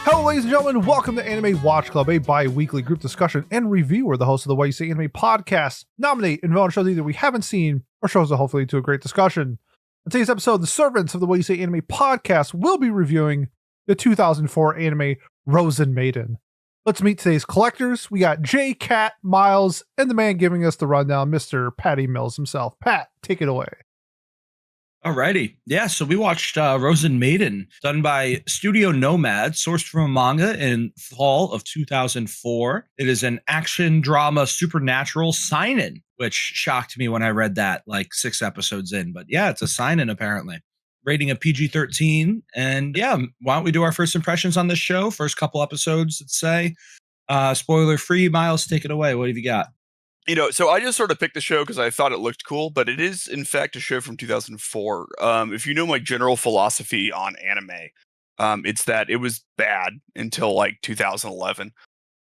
Hello, ladies and gentlemen. Welcome to Anime Watch Club, a bi-weekly group discussion and review where the hosts of the What You Say Anime podcast nominate and vote on shows either we haven't seen or shows that hopefully lead to a great discussion. In today's episode, the servants of the What You Say Anime podcast will be reviewing the 2004 anime Rozen Maiden. Let's meet today's collectors. We got Jay, Cat, Miles, and the man giving us the rundown, Mr. Patty Mills himself. Pat, take it away. Alrighty. Yeah, so we watched Rozen Maiden, done by Studio Nomad, sourced from a manga in fall of 2004. It is an action drama supernatural sign-in, which shocked me when I read that like 6 episodes in. But yeah, it's a sign-in apparently. Rating of PG-13. And yeah, why don't we do our first impressions on this show? First couple episodes, let's say. Spoiler-free. Miles, take it away. What have you got? So I just sort of picked the show because I thought it looked cool, but it is, in fact, a show from 2004. If you know my general philosophy on anime, it's that it was bad until like 2011,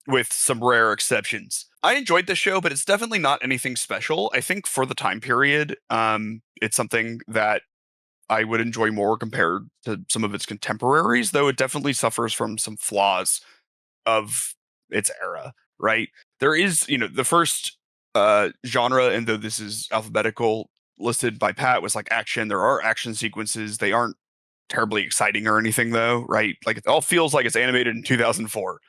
with some rare exceptions. I enjoyed the show, but it's definitely not anything special. I think for the time period, it's something that I would enjoy more compared to some of its contemporaries, though it definitely suffers from some flaws of its era, right? There is, the first genre, and though this is alphabetical listed by Pat, was like action. There are action sequences. They aren't terribly exciting or anything though, right? Like it all feels like it's animated in 2004.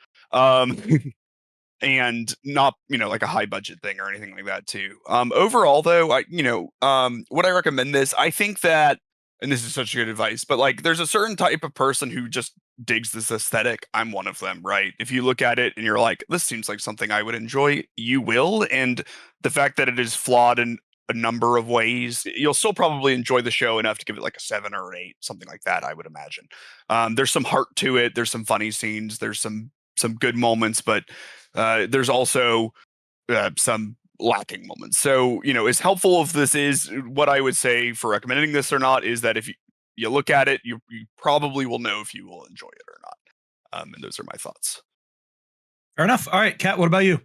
And not, like a high budget thing or anything like that too. Overall though, would I recommend this? I think that, and this is such good advice, but like there's a certain type of person who just digs this aesthetic. I'm one of them, right? If you look at it and you're like, this seems like something I would enjoy, you will. And the fact that it is flawed in a number of ways, you'll still probably enjoy the show enough to give it like a 7 or 8, something like that, I would imagine. There's some heart to it. There's some funny scenes. There's some good moments, but there's also some lacking moments. So, as helpful as this is, what I would say for recommending this or not is that if you look at it, you probably will know if you will enjoy it or not. And those are my thoughts. Fair enough. All right, Kat, what about you?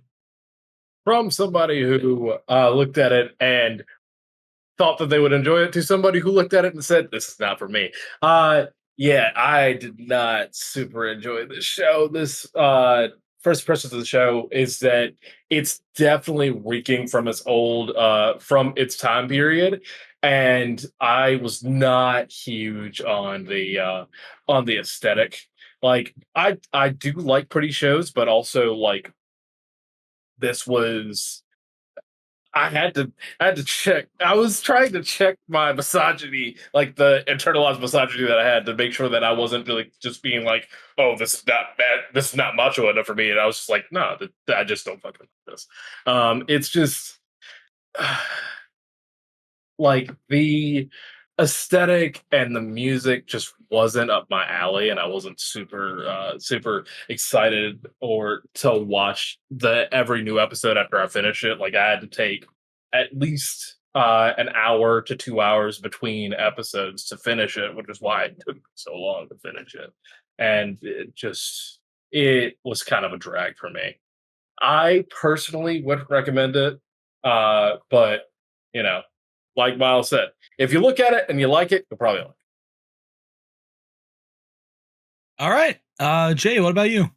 From somebody who looked at it and thought that they would enjoy it to somebody who looked at it and said, this is not for me. Yeah, I did not super enjoy this show. This first impressions of the show is that it's definitely reeking from its old, from its time period. And I was not huge on the aesthetic. Like I do like pretty shows, but also like this was, I had to check. I was trying to check my misogyny, like the internalized misogyny that I had, to make sure that I wasn't really just being like, "Oh, this is not bad. This is not macho enough for me." And I was just like, "No, I just don't fucking like this." It's just like the aesthetic and the music just wasn't up my alley, and I wasn't super excited or to watch every new episode after I finish it. Like I had to take at least an hour to 2 hours between episodes to finish it, which is why it took so long to finish it. And it was kind of a drag for me. I personally would recommend it, but like Miles said, if you look at it and you like it, you'll probably like it. All right. Jay, what about you?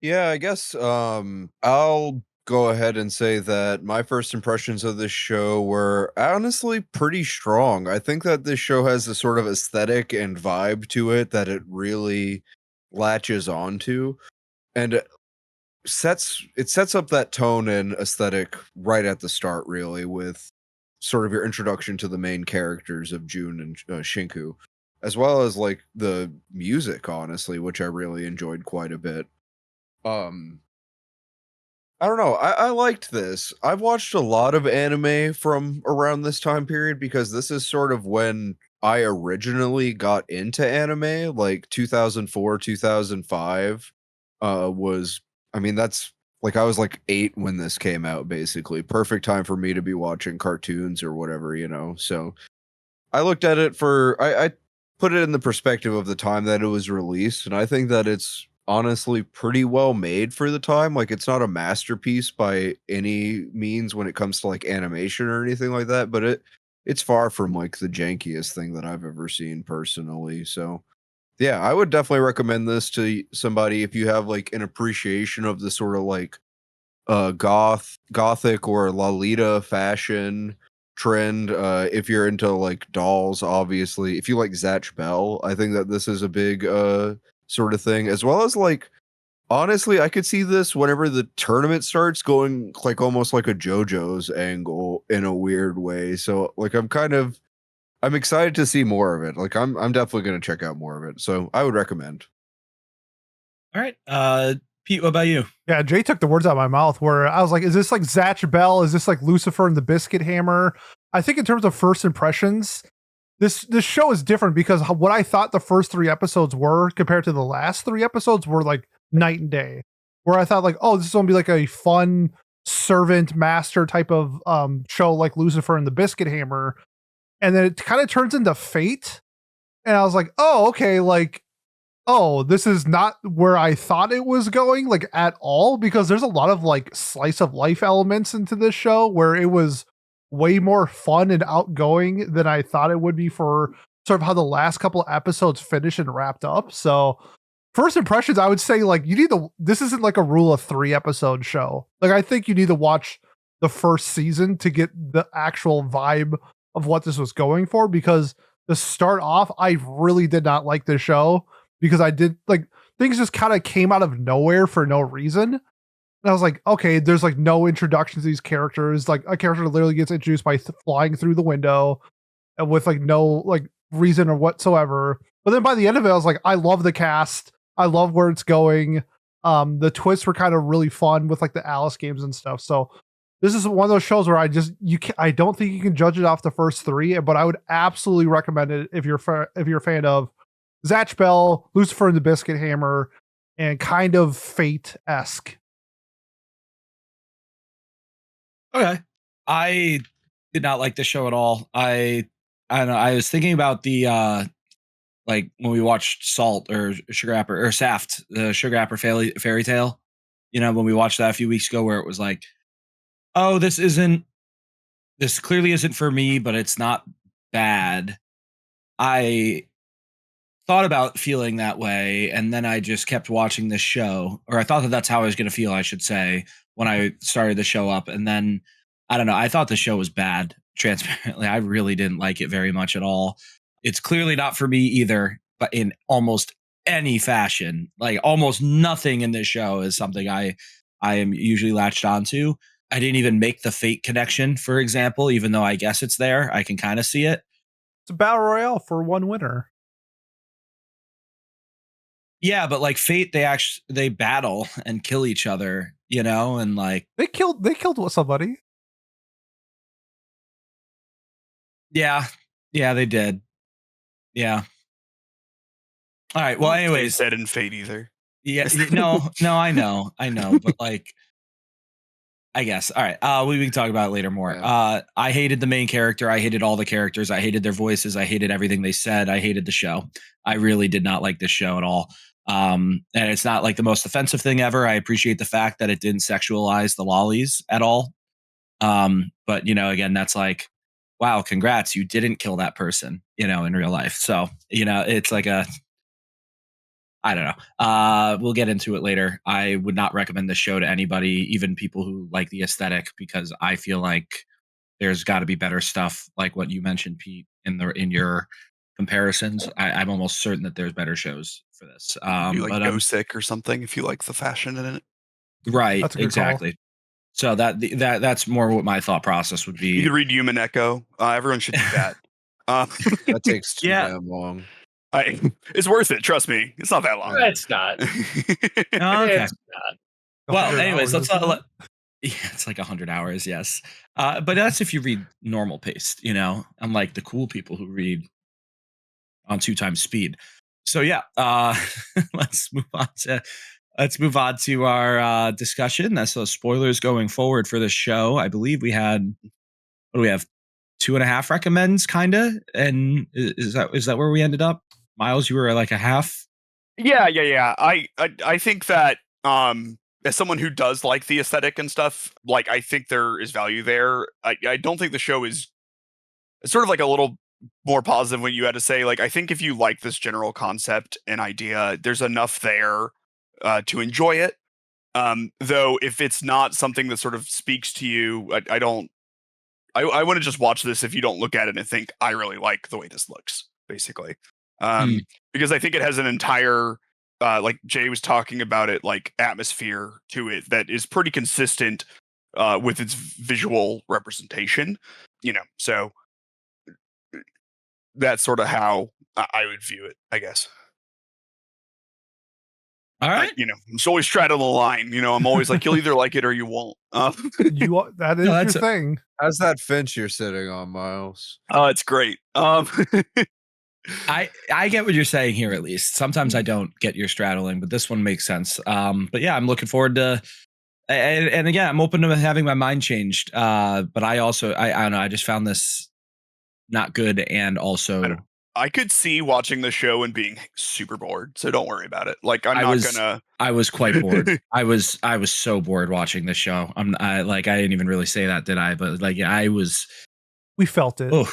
Yeah, I guess I'll go ahead and say that my first impressions of this show were honestly pretty strong. I think that this show has a sort of aesthetic and vibe to it that it really latches onto, and it sets up that tone and aesthetic right at the start, really, with sort of your introduction to the main characters of June and Shinku, as well as like the music, honestly, which I really enjoyed quite a bit. I don't know. I liked this. I've watched a lot of anime from around this time period because this is sort of when I originally got into anime, like 2004, 2005. That's like I was like 8 when this came out, basically. Perfect time for me to be watching cartoons or whatever, So I looked at it I put it in the perspective of the time that it was released, and I think that it's honestly pretty well made for the time. Like it's not a masterpiece by any means when it comes to like animation or anything like that, but it's far from like the jankiest thing that I've ever seen personally. So Yeah, I would definitely recommend this to somebody if you have like an appreciation of the sort of like gothic or Lolita fashion trend. If you're into like dolls, obviously. If you like Zatch Bell, I think that this is a big sort of thing, as well as like honestly, I could see this whenever the tournament starts going like almost like a JoJo's angle in a weird way. So like I'm excited to see more of it. Like I'm definitely going to check out more of it. So I would recommend. All right. Pete, what about you? Yeah, Jay took the words out of my mouth where I was like, is this like Zatch Bell? Is this like Lucifer and the Biscuit Hammer? I think in terms of first impressions, this show is different because what I thought the first 3 episodes were compared to the last 3 episodes were like night and day. Where I thought like, oh, this is going to be like a fun servant master type of show like Lucifer and the Biscuit Hammer. And then it kind of turns into Fate. And I was like, oh, okay, like, oh, this is not where I thought it was going, like at all, because there's a lot of like slice of life elements into this show where it was way more fun and outgoing than I thought it would be for sort of how the last couple of episodes finished and wrapped up. So first impressions, I would say like this isn't like a rule of 3 episode show. Like I think you need to watch the first season to get the actual vibe of what this was going for, because to start off, I really did not like this show because I did like things just kind of came out of nowhere for no reason. And I was like, okay, there's like no introduction to these characters. Like a character literally gets introduced by flying through the window and with like no like reason or whatsoever. But then by the end of it, I was like, I love the cast. I love where it's going. The twists were kind of really fun with like the Alice games and stuff. So this is one of those shows where I don't think you can judge it off the first 3, but I would absolutely recommend it if you're a fan of Zatch Bell, Lucifer and the Biscuit Hammer, and kind of Fate-esque. Okay. I did not like the show at all. I don't know. I was thinking about the like when we watched Salt or Sugar Apple or Saft, the Sugar Apple fairy tale. You know, when we watched that a few weeks ago, where it was like, oh, this clearly isn't for me, but it's not bad. I thought about feeling that way, and then I just kept watching this show, or I thought that that's how I was going to feel, I should say, when I started the show up. And then I don't know, I thought the show was bad. Transparently, I really didn't like it very much at all. It's clearly not for me either, but in almost any fashion, like almost nothing in this show is something I am usually latched onto. I didn't even make the Fate connection, for example, even though I guess it's there. I can kind of see it. It's a battle royale for one winner. Yeah, but like Fate, they battle and kill each other, you know, and like They killed somebody. yeah, they did. Yeah. All right. Well, anyways, said in Fate either. Yeah. No, I know, but like, I guess. All right. We can talk about it later more. Yeah. I hated the main character. I hated all the characters. I hated their voices. I hated everything they said. I hated the show. I really did not like this show at all. And it's not like the most offensive thing ever. I appreciate the fact that it didn't sexualize the lollies at all. But you know, again, that's like, wow, congrats, you didn't kill that person, you know, in real life. So, you know, it's like I don't know. We'll get into it later. I would not recommend this show to anybody, even people who like the aesthetic, because I feel like there's got to be better stuff, like what you mentioned, Pete, in your comparisons. I'm almost certain that there's better shows for this. You like Go Sick or something if you like the fashion in it. Right, That's a good exactly. call. So that's more what my thought process would be. You could read Human Echo. Everyone should do that. That takes too Yeah. damn long. It's worth it. Trust me. It's not that long. It's not. Oh, okay. It's not. Well, 100 anyways, hours, let's isn't not. it? Yeah, it's like 100 hours, yes. But that's if you read normal paced, you know, unlike the cool people who read on 2 times speed. So yeah, let's move on to our discussion. So spoilers going forward for this show. I believe we had, what do we have? 2.5 recommends, kind of, and is that where we ended up? Miles, you were like a half. Yeah. I think that as someone who does like the aesthetic and stuff, like I think there is value there. I don't think the show is, it's sort of like a little more positive when you had to say, like, I think if you like this general concept and idea, there's enough there to enjoy it. Though if it's not something that sort of speaks to you, I want to just watch this if you don't look at it and think, I really like the way this looks, basically. Because I think it has an entire, like Jay was talking about it, like atmosphere to it that is pretty consistent with its visual representation, so that's sort of how I would view it, I guess. All right. I'm always straddle the line. I'm always like, you'll either like it or you won't. That is your thing. How's that fence you're sitting on, Miles? Oh, it's great. I get what you're saying here, at least. Sometimes I don't get your straddling, but this one makes sense. But yeah, I'm looking forward to, and again, I'm open to having my mind changed. But I also, I don't know, I just found this not good, and also I could see watching the show and being super bored, so don't worry about it. Like I was quite bored. I was so bored watching the show. I didn't even really say that, did I? But I was. We felt it. Oh,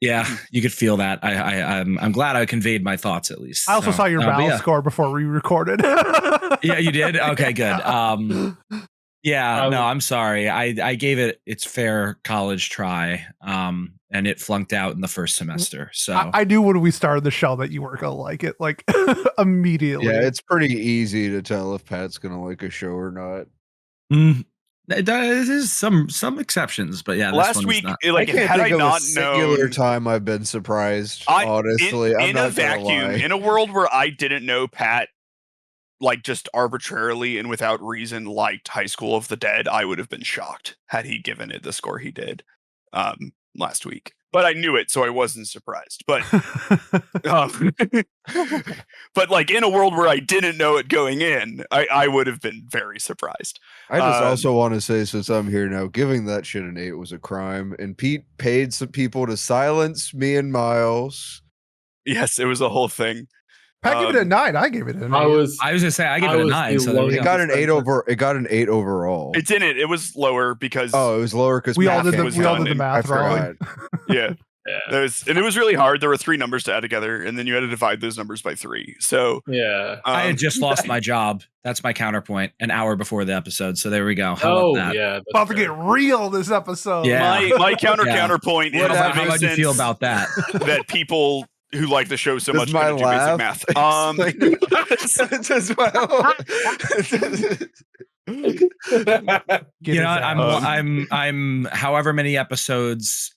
yeah, you could feel that. I'm glad I conveyed my thoughts at least. I also saw your battle score before we recorded. Yeah, you did. Okay, good. Yeah, no, I'm sorry. I gave it its fair college try, and it flunked out in the first semester. So I knew when we started the show that you weren't gonna like it, like immediately. Yeah, it's pretty easy to tell if Pat's gonna like a show or not. There's some exceptions, but yeah. Last week, had I not known, time I've been surprised. Honestly, in a vacuum, in a world where I didn't know Pat, like just arbitrarily and without reason, liked High School of the Dead, I would have been shocked had he given it the score he did last week. But I knew it, so I wasn't surprised. But but like in a world where I didn't know it going in, I would have been very surprised. I just also want to say, since I'm here now, giving that shit an 8 was a crime, and Pete paid some people to silence me and Miles. Yes, it was a whole thing. Pat gave it a 9. I gave it an 8. I was gonna say I gave it a 9. So it got an 8 overall. It didn't. It was lower because it was lower because we all did the math wrong. Yeah. It was really hard. There were 3 numbers to add together, and then you had to divide those numbers by 3. So yeah, I had just lost my job. That's my counterpoint. An hour before the episode. So there we go. How about that? Yeah, about to get real this episode. Yeah. My counterpoint is how do you feel about that? That people who like the show so much my do basic math. I'm however many episodes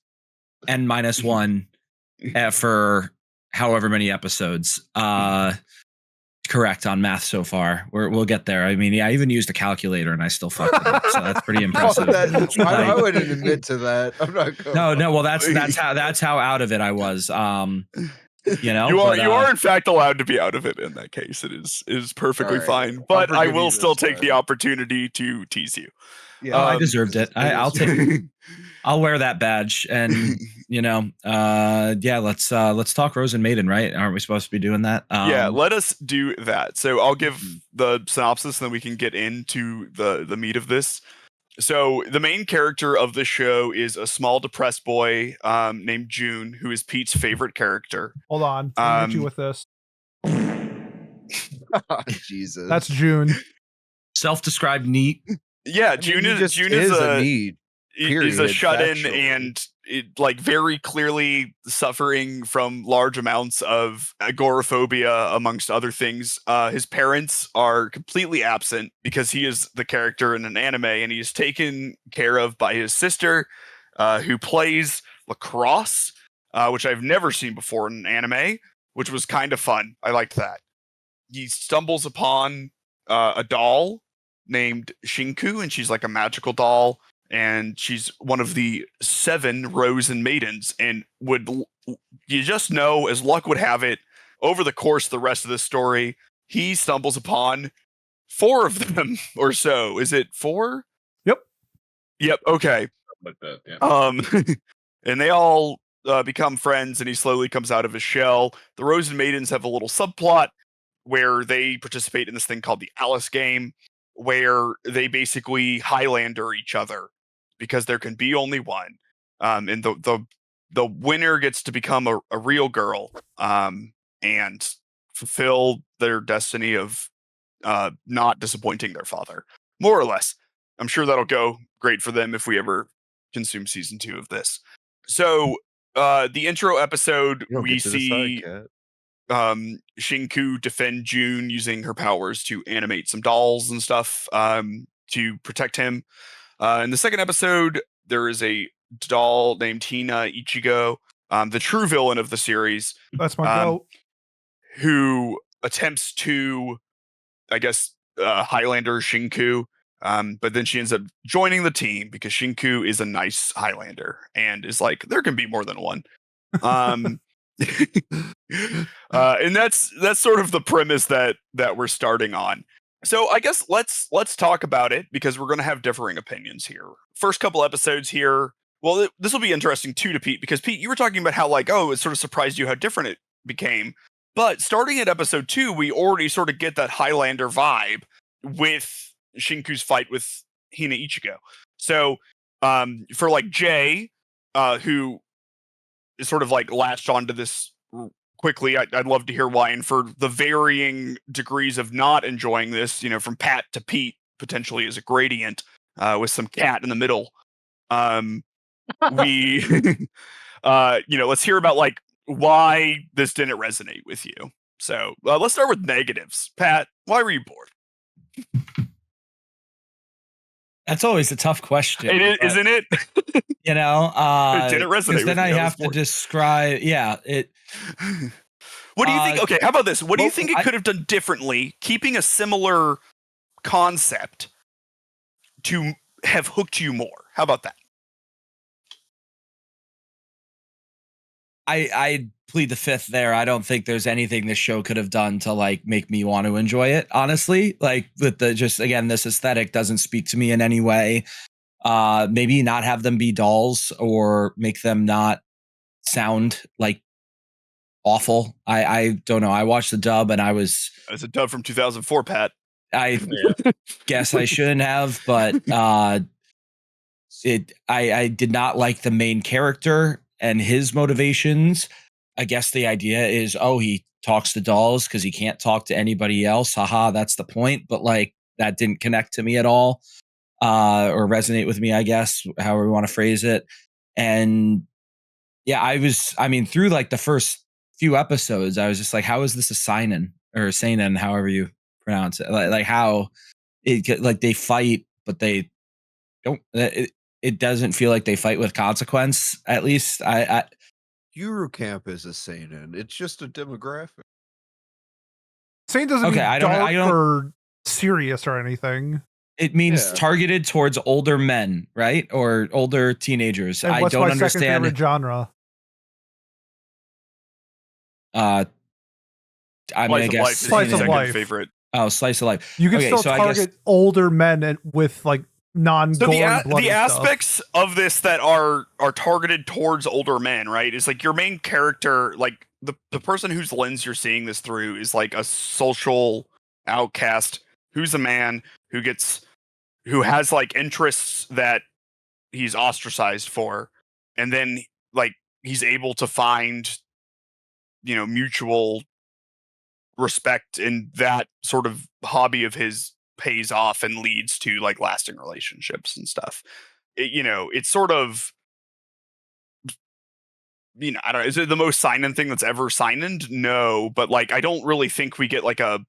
and -1 for however many episodes. Correct on math so far. We'll get there. I mean, I even used a calculator and I still fucked it up. So that's pretty impressive. I wouldn't admit to that. I'm not going. No. Well, that's how out of it I was. You are in fact allowed to be out of it in that case. It is perfectly fine. But I will still take the opportunity to tease you. Yeah, I deserved it. I'll take. I'll wear that badge, and let's talk Rozen Maiden, right? Aren't we supposed to be doing that? Yeah, let us do that. So I'll give the synopsis, and then we can get into the meat of this. So the main character of the show is a small depressed boy named June, who is Pete's favorite character. Hold on, I'll hit you with this. Jesus, that's June. Self-described neat. Yeah, June is a need. He's a shut-in and very clearly suffering from large amounts of agoraphobia, amongst other things. His parents are completely absent because he is the character in an anime, and he's taken care of by his sister, who plays lacrosse, which I've never seen before in an anime, which was kind of fun. I liked that. He stumbles upon a doll named Shinku, and she's like a magical doll. And she's one of the 7 Rozen Maidens, and you just know, as luck would have it, over the course of the rest of the story, he stumbles upon 4 of them or so. Is it 4? Yep. Okay. Like that. Yeah. And they all become friends, and he slowly comes out of his shell. The Rozen Maidens have a little subplot where they participate in this thing called the Alice game, where they basically Highlander each other, because there can be only one. And the the winner gets to become a real girl and fulfill their destiny of not disappointing their father, more or less. I'm sure that'll go great for them if we ever consume season 2 of this. So the intro episode, You don't we get to decide, see Kat. Shinku defend June using her powers to animate some dolls and stuff to protect him. In the second episode, there is a doll named Hina Ichigo, the true villain of the series, That's my goat. who attempts to, I guess, Highlander Shinku. But then she ends up joining the team because Shinku is a nice Highlander and is like, there can be more than one. And that's sort of the premise that we're starting on. So I guess let's talk about it because we're going to have differing opinions here. First couple episodes here. Well, this will be interesting too to Pete, because Pete, you were talking about how like, oh, it sort of surprised you how different it became. But starting at episode 2, we already sort of get that Highlander vibe with Shinku's fight with Hina Ichigo. So for like Jay, who is sort of like latched onto this quickly, I'd love to hear why. And for the varying degrees of not enjoying this, you know, from Pat to Pete, potentially as a gradient with some cat in the middle. We, let's hear about like why this didn't resonate with you. So let's start with negatives. Pat, why were you bored? That's always a tough question. It is, isn't it? You know, It didn't resonate with then me. I I was have to bored. describe. Yeah, it. What do you think? Okay, how about this? What do you well, think it could have done differently, keeping a similar concept to have hooked you more? How about that? I plead the fifth there. I don't think there's anything this show could have done to like make me want to enjoy it. Honestly, like with the just again, this aesthetic doesn't speak to me in any way. Maybe not have them be dolls or make them not sound like awful. I don't know. I watched the dub and It's a dub from 2004, Pat. I guess I shouldn't have, but I did not like the main character and his motivations. I guess the idea is, oh, he talks to dolls because he can't talk to anybody else. Haha, that's the point. But like that didn't connect to me at all, or resonate with me, I guess, however we want to phrase it. And yeah, through like the first few episodes, I was just like, how is this a seinen or seinen, however you pronounce it? Like how like they fight, but they don't. It doesn't feel like they fight with consequence. At least Yuru Camp is a seinen. It's just a demographic. Seinen doesn't mean I dark don't or serious or anything. It means Yeah. targeted towards older men, right? Or older teenagers. And I what's don't my second understand. favorite genre? I Slice of guess Life is Slice my of second life. favorite. Oh, slice of life. You can Okay, still so I guess- target older men with like So non-gory bloody the stuff. aspects of this that are targeted towards older men, right? Is like your main character, like the person whose lens you're seeing this through is like a social outcast who's a man who has like interests that he's ostracized for, and then like he's able to find, you know, mutual respect, and that sort of hobby of his pays off and leads to like lasting relationships and stuff. It's sort of, I don't know, is it the most seinen thing that's ever seinen? No, but like I don't really think we get like a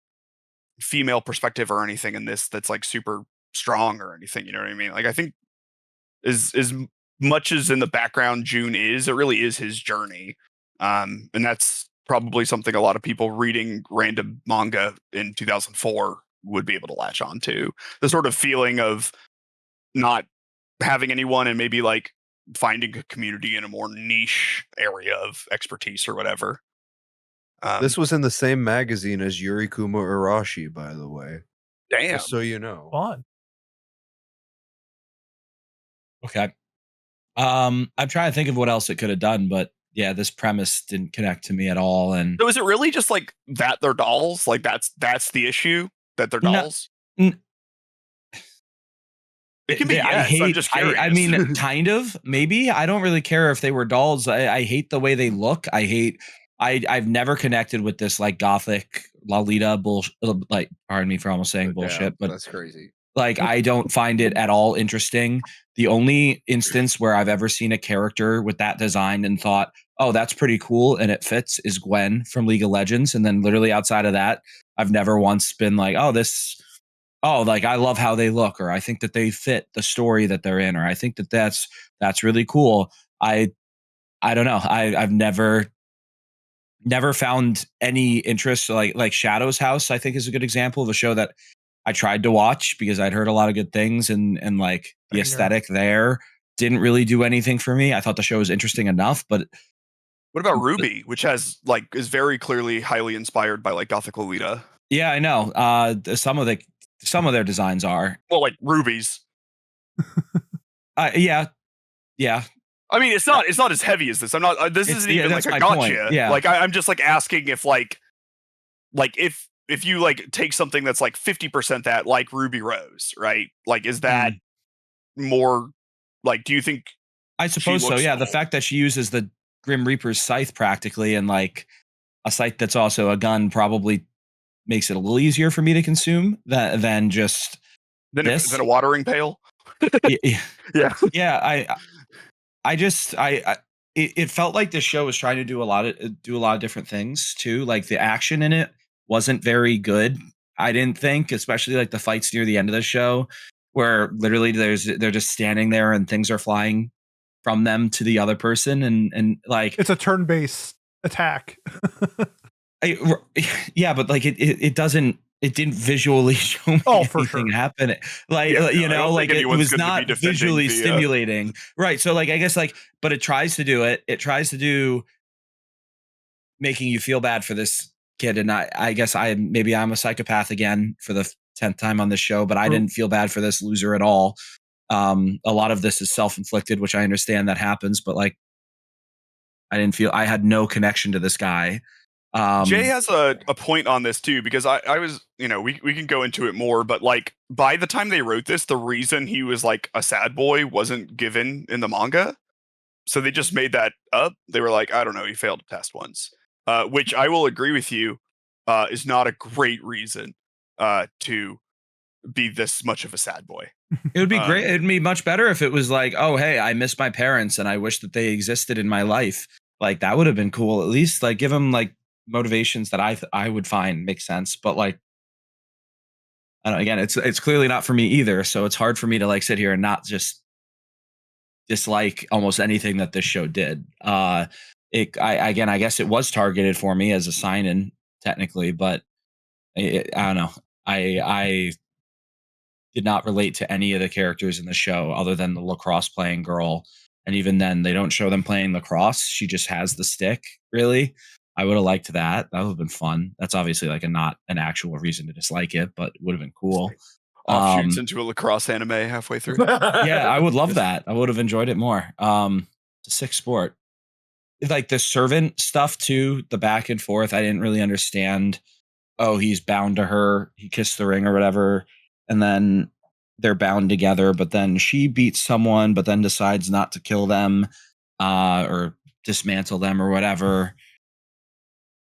female perspective or anything in this that's like super strong or anything, you know what I mean? Like I think as much as in the background June is, it really is his journey. And that's probably something a lot of people reading random manga in 2004 would be able to latch on to. The sort of feeling of not having anyone and maybe like finding a community in a more niche area of expertise or whatever. This was in the same magazine as Yurikuma Urashi, by the way. Damn. Just so you know. Fun. Okay. I'm trying to think of what else it could have done, but yeah, this premise didn't connect to me at all. And So is it really just like that they're dolls? Like that's the issue, that they're No. dolls? It can be I yes. I'm hate. just I curious. mean, kind of. Maybe I don't really care if they were dolls. I hate the way they look. I hate. I've never connected with this like gothic Lolita bullshit. Like, pardon me for almost saying bullshit, but that's crazy. like I don't find it at all interesting. The only instance where I've ever seen a character with that design and thought, "Oh, that's pretty cool," and it fits is Gwen from League of Legends. And then literally outside of that, I've never once been like, "Oh, this." Oh, like I love how they look, or I think that they fit the story that they're in, or I think that that's really cool. I don't know. I've never found any interest. So like Shadow's House, I think is a good example of a show that I tried to watch because I'd heard a lot of good things, and like the Banger. aesthetic there didn't really do anything for me. I thought the show was interesting enough, but What about Ruby, which has like is very clearly highly inspired by like Gothic Lolita? yeah, I know. Some of their designs are. Well, like Ruby's. Yeah. I mean, it's not as heavy as this. I'm not. This isn't even like that's a my gotcha. point, yeah. Like I'm just like asking if like if you like take something that's like 50% that like Ruby Rose, right? Like, is that more like? Do you think? I suppose so. looks Yeah, the cool. fact that she uses the Grim Reaper's scythe practically, and like a scythe that's also a gun, probably makes it a little easier for me to consume than just Than this. a watering pail? Yeah. Yeah. It felt like this show was trying to do a lot of different things too. Like the action in it wasn't very good. I didn't think, especially like the fights near the end of the show, where literally they're just standing there and things are flying from them to the other person, and like It's a turn-based attack. yeah, but like it didn't visually show me for anything sure. happen. Like Yeah, you no, I know, don't like think it anyone's was gonna be not defending visually the, stimulating, right? So like I guess like, but it tries to do it. It tries to do making you feel bad for this kid, and I guess maybe I'm a psychopath again for the 10th time on this show, but I didn't feel bad for this loser at all. A lot of this is self-inflicted, which I understand that happens, but like I had no connection to this guy. Jay has a point on this too, because I was, we can go into it more, but like by the time they wrote this, the reason he was like a sad boy wasn't given in the manga. So they just made that up. They were like, I don't know, he failed a test once. Which I will agree with you, is not a great reason to be this much of a sad boy. It would be great. It'd be much better if it was like, oh, hey, I miss my parents and I wish that they existed in my life. Like that would have been cool. At least like give them like motivations that I would find make sense. But like, I don't know, again, it's clearly not for me either. So it's hard for me to like sit here and not just dislike almost anything that this show did. I guess it was targeted for me as a sign-in technically, but I don't know. I did not relate to any of the characters in the show other than the lacrosse playing girl. And even then, they don't show them playing lacrosse. She just has the stick, really. I would have liked that. That would have been fun. That's obviously like not an actual reason to dislike it, but it would have been cool. Offshoots into a lacrosse anime halfway through. Yeah, I would love that. I would have enjoyed it more. It's a sick sport. Like the servant stuff too, the back and forth, I didn't really understand. Oh, he's bound to her. He kissed the ring or whatever. And then they're bound together, but then she beats someone, but then decides not to kill them or dismantle them or whatever.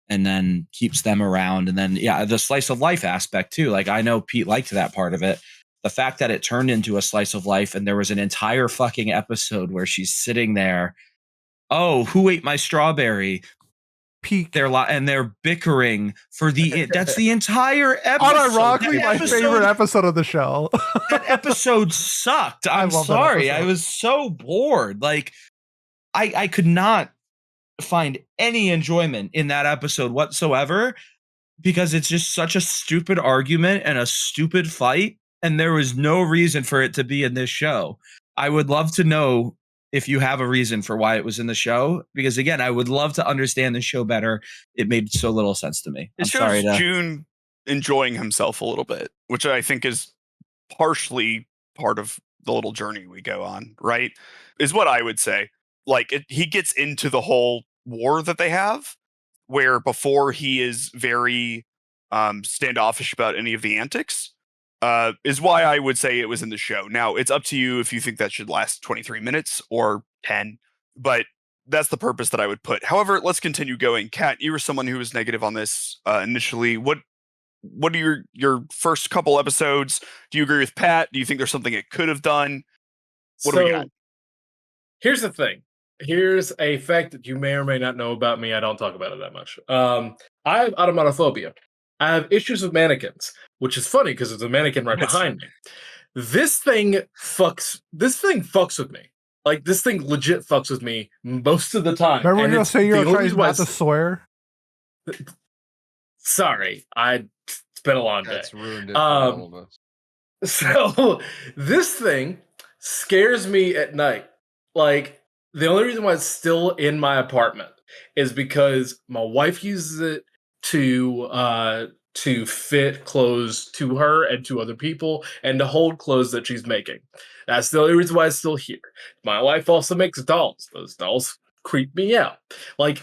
And then keeps them around. And then, yeah, the slice of life aspect too. Like I know Pete liked that part of it. The fact that it turned into a slice of life and there was an entire fucking episode where she's sitting there. Oh, who ate my strawberry? Peak. They're bickering for that's the entire episode. Unironically, my favorite episode of the show. That episode sucked. I'm sorry. I was so bored. Like I could not find any enjoyment in that episode whatsoever because it's just such a stupid argument and a stupid fight, and there was no reason for it to be in this show. I would love to know if you have a reason for why it was in the show, because again, I would love to understand the show better. It made so little sense to me. It shows June enjoying himself a little bit, which I think is partially part of the little journey we go on, right? Is what I would say. Like he gets into the whole war that they have, where before he is very standoffish about any of the antics. is why I would say it was in the show. Now, it's up to you if you think that should last 23 minutes or 10, but that's the purpose that I would put. However, let's continue going. Kat, you were someone who was negative on this initially. What are your first couple episodes? Do you agree with Pat? Do you think there's something it could have done? What do we got? Here's the thing. Here's a fact that you may or may not know about me. I don't talk about it that much. I have automotophobia. I have issues with mannequins, which is funny because there's a mannequin right behind me. This thing fucks with me. Like, this thing legit fucks with me most of the time. Remember when you say you're trying not to swear? Sorry, it's been a long day. That's ruined it for all of us. So this thing scares me at night. Like, the only reason why it's still in my apartment is because my wife uses it to fit clothes to her and to other people and to hold clothes that she's making. That's the only reason why it's still here. My wife also makes dolls. Those dolls creep me out. Like,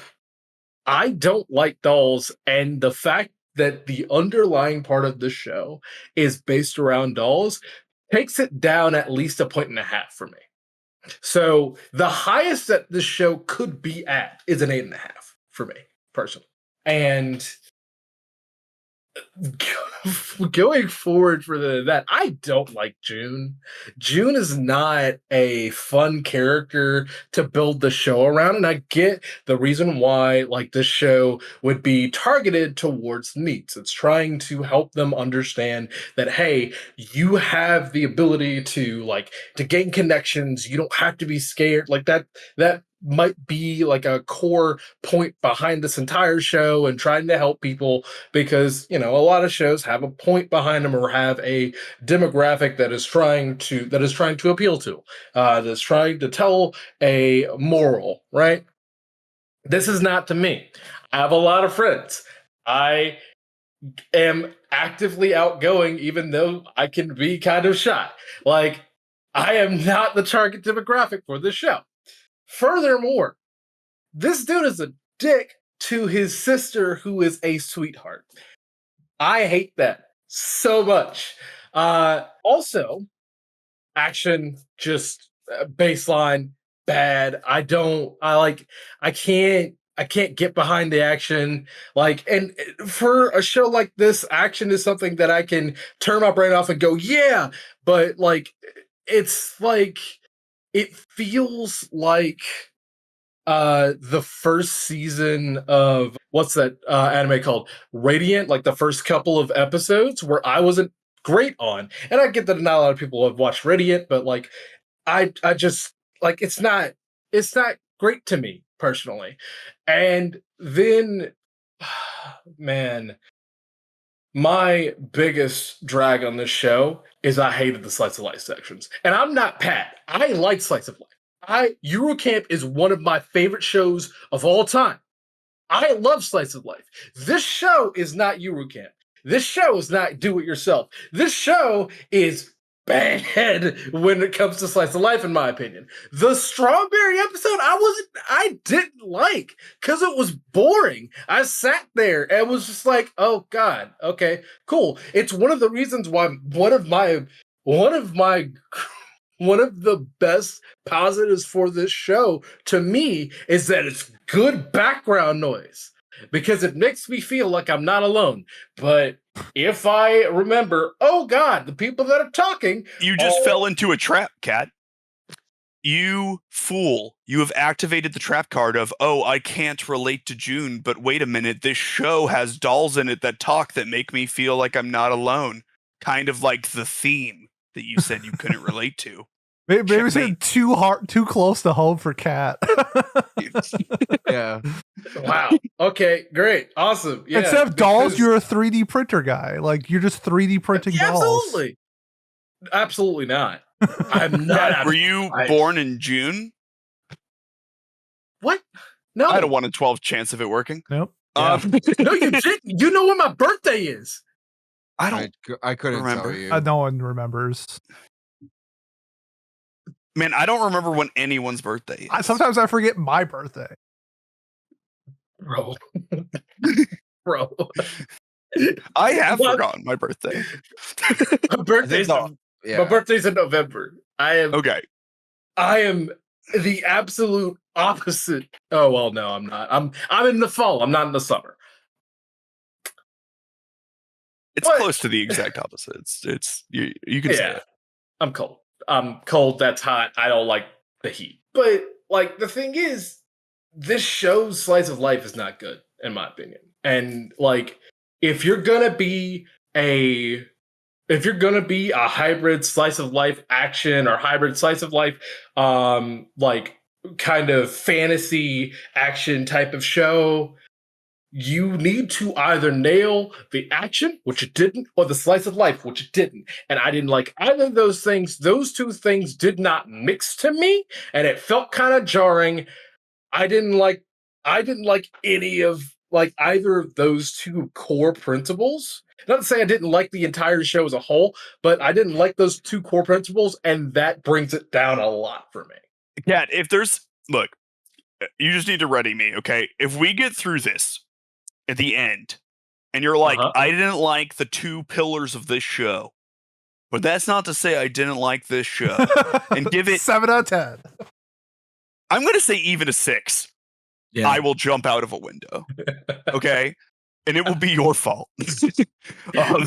I don't like dolls, and the fact that the underlying part of the show is based around dolls takes it down at least 1.5 points for me. So the highest that this show could be at is an 8.5 for me, personally. And going forward for that, I don't like June. June is not a fun character to build the show around, and I get the reason why like this show would be targeted towards neets. It's trying to help them understand that, hey, you have the ability to gain connections. You don't have to be scared. Like that might be like a core point behind this entire show and trying to help people, because a lot of shows have a point behind them or have a demographic that is trying to appeal to, that's trying to tell a moral, right? This is not to me. I have a lot of friends. I am actively outgoing, even though I can be kind of shy. Like, I am not the target demographic for this show. Furthermore, this dude is a dick to his sister, who is a sweetheart. I hate that so much. Also, action just baseline bad. I can't get behind the action. And for a show like this, action is something that I can turn my brain off and go, yeah, but it's like, it feels like the first season of what's that anime called? Radiant, like the first couple of episodes where I wasn't great on. And I get that not a lot of people have watched Radiant, but I just it's not great to me personally. And then man, my biggest drag on this show is I hated the slice of life sections. And I'm not Pat. I like slice of life. Eurocamp is one of my favorite shows of all time. I love slice of life. This show is not Eurocamp. This show is not do it yourself. This show is bad when it comes to slice of life, in my opinion. The strawberry episode I didn't like because it was boring. I sat there and was just like, oh God, okay, cool. It's one of the reasons why one of the best positives for this show to me is that it's good background noise, because it makes me feel like I'm not alone. But if I remember, oh God, the people that are talking. You just fell into a trap, Kat. You fool. You have activated the trap card of, oh, I can't relate to June, but wait a minute, this show has dolls in it that talk that make me feel like I'm not alone. Kind of like the theme that you said you couldn't relate to. Maybe it's too close to home for Kat. Yeah. Wow. Okay, great. Awesome. Yeah, instead of dolls, you're a 3D printer guy. Like, you're just 3D printing dolls. Absolutely. Absolutely not. I'm not. Were you born in June? What? No. I had a 1 in 12 chance of it working. Nope. No, you didn't. You know when my birthday is. I couldn't remember. tell you. No one remembers. Man, I don't remember when anyone's birthday is. Sometimes I forget my birthday. Bro. I have What? forgotten my birthday. My birthday's no, yeah. my birthday's in November. Okay. I am the absolute opposite. Oh well, no, I'm not. I'm in the fall. I'm not in the summer. It's But- close to the exact opposite. It's you can say Yeah, it. I'm cold. I'm cold. That's hot. I don't like the heat. But like the thing is, this show's slice of life is not good, in my opinion. And like, if you're gonna be a hybrid slice of life action or hybrid slice of life, like kind of fantasy action type of show, you need to either nail the action, which it didn't, or the slice of life, which it didn't. And I didn't like either of those things. Those two things did not mix to me, and it felt kind of jarring. I didn't like any of like either of those two core principles. Not to say I didn't like the entire show as a whole, but I didn't like those two core principles, and that brings it down a lot for me. Kat, look, you just need to ready me, okay? If we get through this at the end, and you're like, I didn't like the two pillars of this show, but that's not to say I didn't like this show, and give it 7 out of 10. I'm going to say even a 6. Yeah. I will jump out of a window, okay? And it will be your fault. Good. But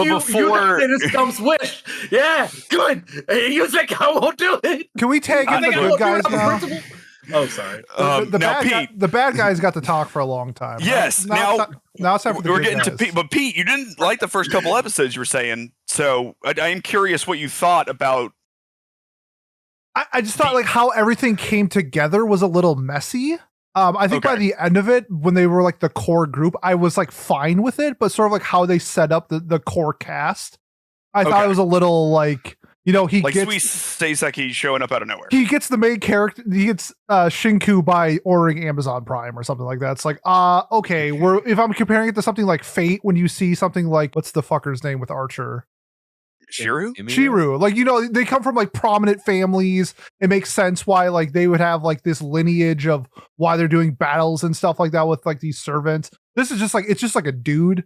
before- this dumb wish. Yeah, good. You think I won't do it? Can we tag I in the think I good won't guys do it on now? principle? Oh, sorry. The now, bad Pete, the bad guys got to talk for a long time. Yes, Now it's time for the we're good getting to guys. Pete. But Pete, you didn't like the first couple episodes you were saying, so I am curious what you thought about. I just thought like how everything came together was a little messy. I think by Okay. the end of it, when they were like the core group, I was like fine with it, but sort of like how they set up the core cast, I thought Okay. it was a little like, he Like gets Sweet Seiseki showing up out of nowhere. he gets the main character, he gets Shinku by ordering Amazon Prime or something like that. It's like, okay, if I'm comparing it to something like Fate, when you see something like, what's the fucker's name with Archer? Shiru? Chiru, like, they come from like prominent families. It makes sense why like they would have like this lineage of why they're doing battles and stuff like that with like these servants. This is just like, it's just like a dude,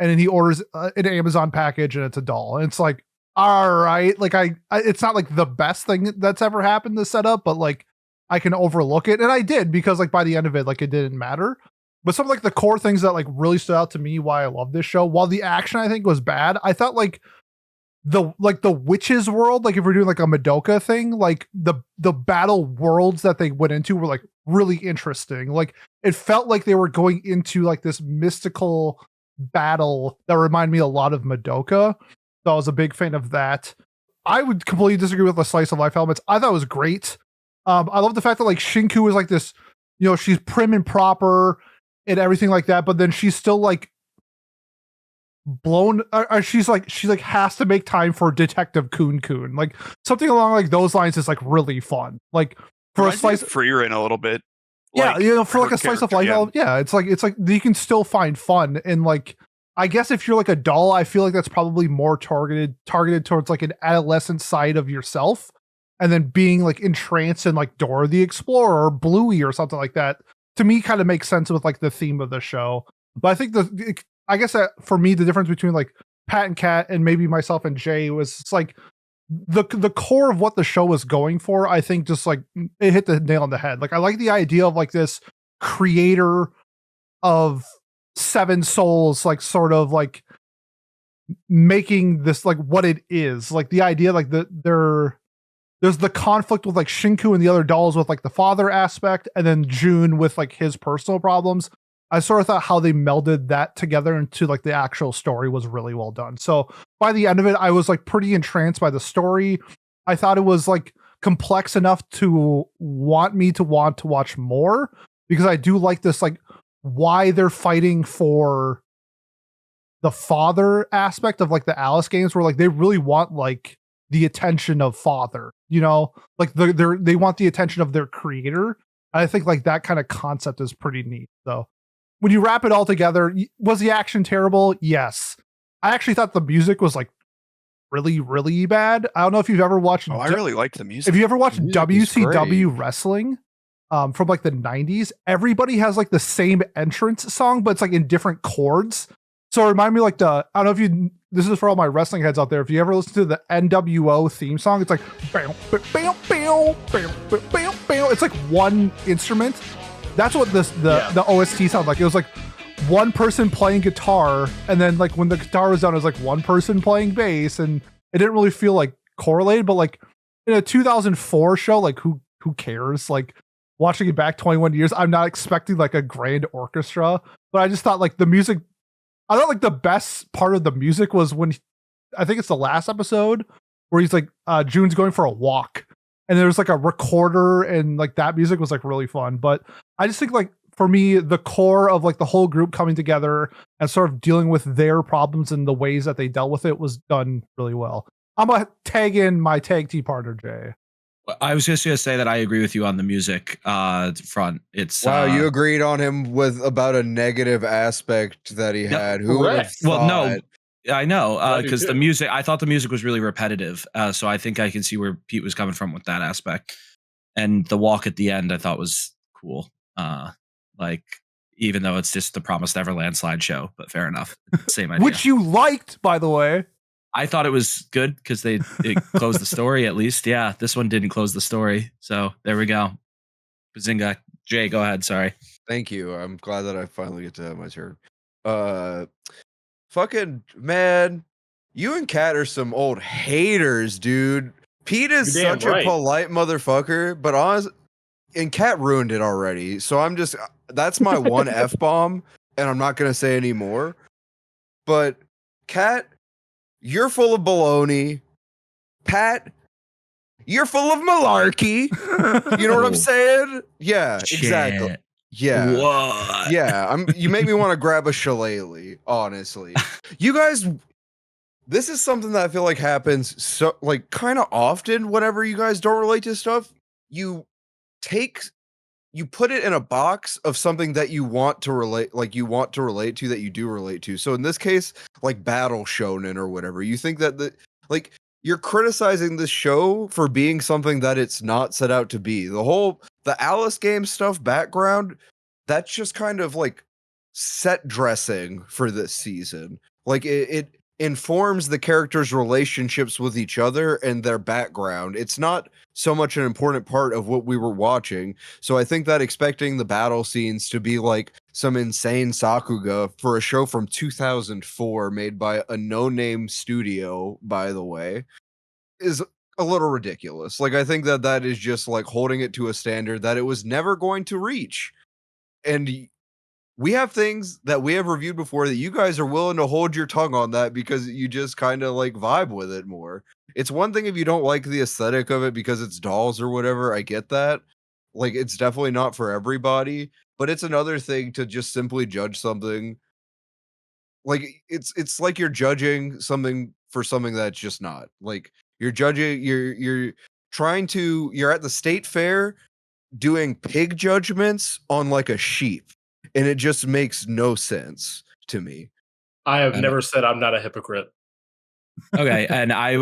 and then he orders an Amazon package and it's a doll, and it's like, all right, like I it's not like the best thing that's ever happened to set up, but like I can overlook it, and I did, because like by the end of it, like it didn't matter. But some of like the core things that like really stood out to me why I love this show, while the action I think was bad, I thought like the witches world, like if we're doing like a Madoka thing, like the battle worlds that they went into were like really interesting. Like it felt like they were going into like this mystical battle that reminded me a lot of Madoka. So I was a big fan of that. I would completely disagree with the slice of life elements. I thought it was great. I love the fact that like Shinku is like this, she's prim and proper and everything like that, but then she's still like blown, or she's like has to make time for Detective Kun, like something along like those lines is like really fun. Like for a slice, Freerin a little bit. Yeah, for like her a slice of life, character, yeah, it's like you can still find fun, and like I guess if you're like a doll, I feel like that's probably more targeted towards like an adolescent side of yourself, and then being like entranced in like Dora the Explorer or Bluey or something like that. To me, kind of makes sense with like the theme of the show. But I think I guess that for me, the difference between like Pat and Kat and maybe myself and Jay was it's like the core of what the show was going for. I think just like it hit the nail on the head. Like I like the idea of like this creator of seven souls, like sort of like making this like what it is. Like the idea like there's the conflict with like Shinku and the other dolls with like the father aspect, and then June with like his personal problems. I sort of thought how they melded that together into like the actual story was really well done. So by the end of it, I was like pretty entranced by the story. I thought it was like complex enough to want to watch more, because I do like this, like why they're fighting for the father aspect of like the Alice games, where like they really want like the attention of father, like they want the attention of their creator. I think like that kind of concept is pretty neat. So when you wrap it all together, was the action terrible? Yes. I actually thought the music was like really, really bad. I don't know if you've ever watched. I really liked the music. If you ever watched The music is WCW great. wrestling, from like the 90s, everybody has like the same entrance song, but it's like in different chords. So it reminded me like I don't know if you, this is for all my wrestling heads out there. If you ever listen to the NWO theme song, it's like, bam, bam, bam, bam, bam, bam, bam. It's like one instrument. That's what the OST sounded like. It was like one person playing guitar, and then like when the guitar was done, it was like one person playing bass, and it didn't really feel like correlated. But like in a 2004 show, like who cares? Like watching it back 21 years, I'm not expecting like a grand orchestra, but I just thought like the music. I thought like the best part of the music was when I think it's the last episode where he's like June's going for a walk, and there's like a recorder, and like that music was like really fun. But I just think like for me, the core of like the whole group coming together and sort of dealing with their problems and the ways that they dealt with it was done really well. I'm gonna tag in my tag team partner Jay. I was just going to say that I agree with you on the music front. It's wow, you agreed on him with about a negative aspect that he had. Who would have well, thought? no, I know because too. the music. I thought the music was really repetitive, so I think I can see where Pete was coming from with that aspect. And the walk at the end, I thought was cool. Like even though it's just the Promised Neverland slideshow, but fair enough. Same idea. Which you liked, by the way. I thought it was good because it closed the story at least. Yeah, this one didn't close the story. So there we go. Bazinga. Jay, go ahead. Sorry. Thank you. I'm glad that I finally get to have my turn. Fucking man, you and Kat are some old haters, dude. Pete is You're damn such right. a polite motherfucker, but honest, and Kat ruined it already. So I'm just that's my one F bomb, and I'm not gonna say any more. But Kat, you're full of baloney. Pat, you're full of malarkey. You know what I'm saying? Yeah, exactly. Shit. Yeah. What? Yeah, you make me want to grab a shillelagh, honestly. You guys, this is something that I feel like happens so like kind of often whenever you guys don't relate to stuff. You put it in a box of something that you want to relate, like you want to relate to, that you do relate to. So in this case, like battle shonen or whatever, you think that like you're criticizing this show for being something that it's not set out to be. The Alice game stuff background, that's just kind of like set dressing for this season. Like it informs the characters' relationships with each other and their background. It's not so much an important part of what we were watching. So I think that expecting the battle scenes to be like some insane Sakuga for a show from 2004 made by a no-name studio, by the way, is a little ridiculous. Like I think that is just like holding it to a standard that it was never going to reach. And we have things that we have reviewed before that you guys are willing to hold your tongue on that because you just kind of like vibe with it more. It's one thing if you don't like the aesthetic of it because it's dolls or whatever. I get that. Like it's definitely not for everybody, but it's another thing to just simply judge something. Like it's like you're judging something for something that's just not. Like you're judging you're at the state fair doing pig judgments on like a sheep, and it just makes no sense to me. I have never said I'm not a hypocrite. Okay, and I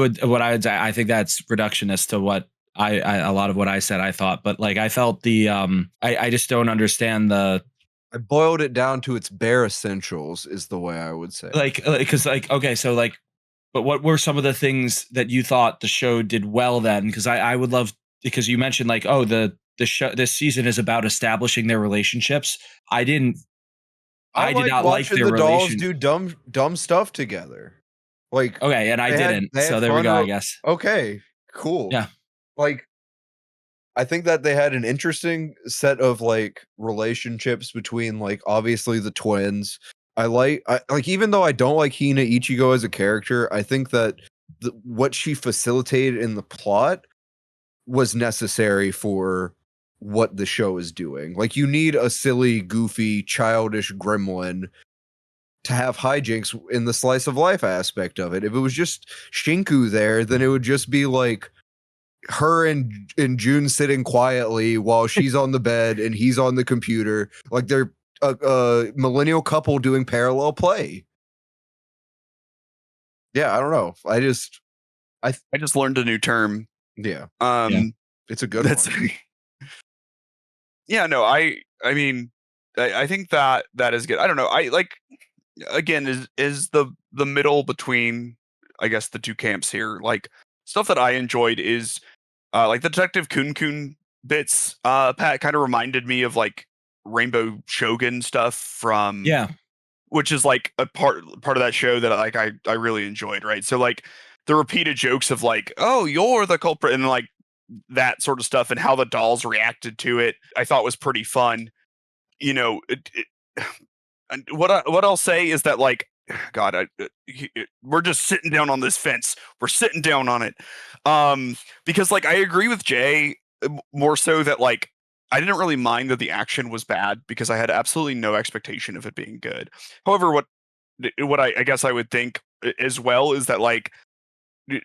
think that's reductionist to what I a lot of what I said I thought, but like I felt I just don't understand I boiled it down to its bare essentials is the way I would say. because okay, so like, but what were some of the things that you thought the show did well then? Because I would love, because you mentioned like, oh, the show this season is about establishing their relationships. I did not like their the dolls relation. do dumb stuff together. Like Okay, and I didn't. So there we go, I guess. Okay, cool. Yeah. Like I think that they had an interesting set of like relationships between like obviously the twins. I like even though I don't like Hina Ichigo as a character, I think that what she facilitated in the plot was necessary for what the show is doing. Like you need a silly, goofy, childish gremlin to have hijinks in the slice of life aspect of it. If it was just Shinku there, then it would just be like her and June sitting quietly while she's on the bed and he's on the computer. Like they're a millennial couple doing parallel play. Yeah, I don't know. I just learned a new term. Yeah. Yeah. It's a good one. Yeah, no, I mean, I think that is good. I don't know. I like, again, is the middle between, I guess, the two camps here. Like, stuff that I enjoyed is like the Detective Kun bits. Pat kind of reminded me of like Rainbow Shogun stuff from Yeah. which is like a part of that show that like I really enjoyed, right? So like the repeated jokes of like, oh, you're the culprit, and like that sort of stuff, and how the dolls reacted to it, I thought was pretty fun. You know, and what I'll say is that like, God, we're just sitting down on this fence. We're sitting down on it, because like I agree with Jay more so that like I didn't really mind that the action was bad because I had absolutely no expectation of it being good. However, what I guess I would think as well is that like,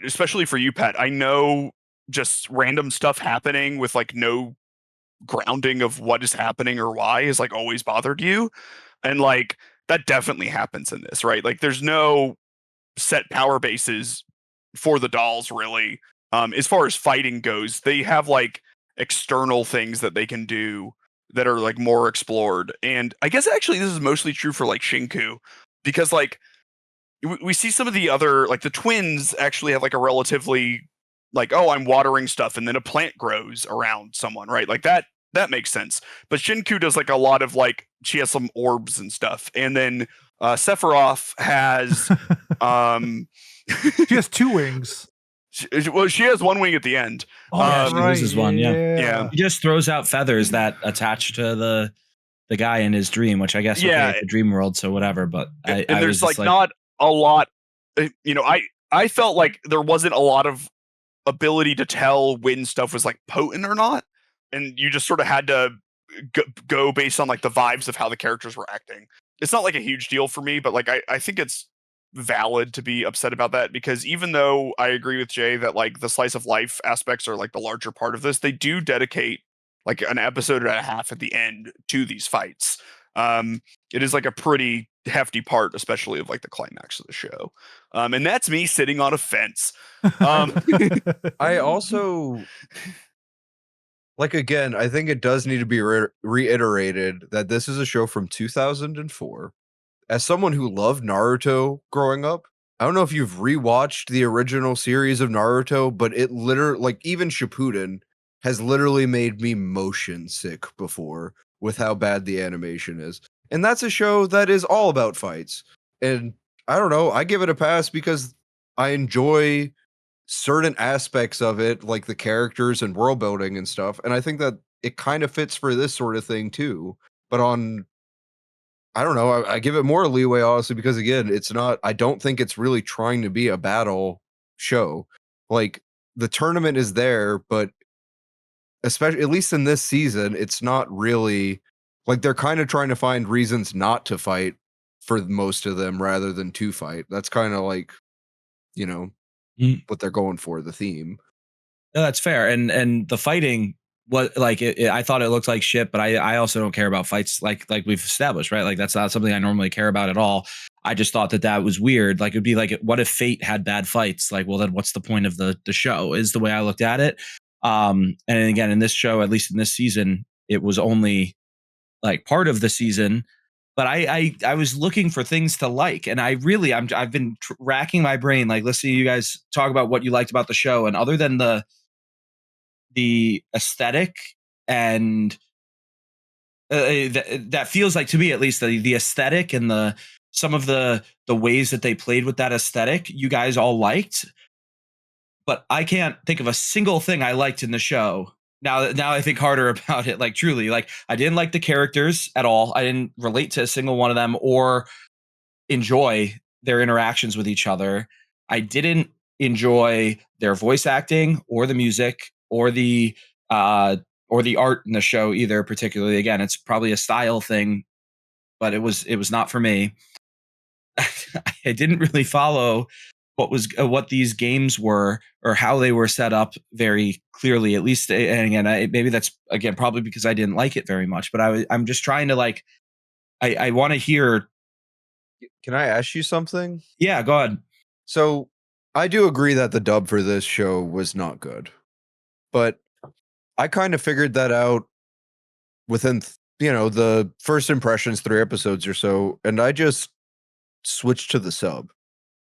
especially for you, Pat, I know just random stuff happening with like no grounding of what is happening or why is like always bothered you, and like that definitely happens in this, right? Like there's no set power bases for the dolls really. As far as fighting goes, they have like external things that they can do that are like more explored, and I guess actually this is mostly true for like Shinku, because like we see some of the other, like the twins actually have like a relatively like, oh, I'm watering stuff and then a plant grows around someone, right? Like that makes sense. But Shinku does like a lot of like, she has some orbs and stuff, and then Sephiroth has She has 2 wings. well, she has one wing at the end. Oh, Yeah, that's she right. loses one, yeah. Yeah. He just throws out feathers that attach to the guy in his dream, which I guess okay, Yeah. it's a dream world, so whatever. But And I there's was just like not a lot, you know, I felt like there wasn't a lot of ability to tell when stuff was like potent or not, and you just sort of had to go based on like the vibes of how the characters were acting. It's not like a huge deal for me, but like I think it's valid to be upset about that, because even though I agree with Jay that like the slice of life aspects are like the larger part of this, they do dedicate like an episode and a half at the end to these fights. It is like a pretty hefty part, especially of like the climax of the show. And that's me sitting on a fence. I also like, again, I think it does need to be reiterated that this is a show from 2004. As someone who loved Naruto growing up, I don't know if you've rewatched the original series of Naruto, but it literally, like, even Shippuden has literally made me motion sick before with how bad the animation is. And that's a show that is all about fights. And I don't know, I give it a pass because I enjoy certain aspects of it, like the characters and world building and stuff. And I think that it kind of fits for this sort of thing too. But on, I don't know, I give it more leeway, honestly, because again, it's not, I don't think it's really trying to be a battle show. Like the tournament is there, but especially at least in this season, it's not really like they're kind of trying to find reasons not to fight for most of them rather than to fight. That's kind of like, you know, what they're going for, the theme. No, that's fair. And the fighting, what like I thought it looked like shit, but I also don't care about fights like we've established, right? Like that's not something I normally care about at all. I just thought that was weird. Like it'd be like, what if Fate had bad fights? Like, well, then what's the point of the show? Is the way I looked at it. And again, in this show, at least in this season, it was only like part of the season. But I was looking for things to like, and I've been racking my brain, like listening to you guys talk about what you liked about the show, and other than the aesthetic and that feels like to me at least the aesthetic and the some of the ways that they played with that aesthetic you guys all liked, but I can't think of a single thing I liked in the show. Now I think harder about it, like truly, like I didn't like the characters at all. I didn't relate to a single one of them or enjoy their interactions with each other. I didn't enjoy their voice acting or the music or the art in the show either. Particularly, again, it's probably a style thing, but it was not for me. I didn't really follow what these games were or how they were set up very clearly. At least, and again, maybe that's again probably because I didn't like it very much. But I'm just trying to like, I want to hear. Can I ask you something? Yeah, go ahead. So I do agree that the dub for this show was not good, but I kind of figured that out within the first impressions, 3 episodes or so, and I just switched to the sub.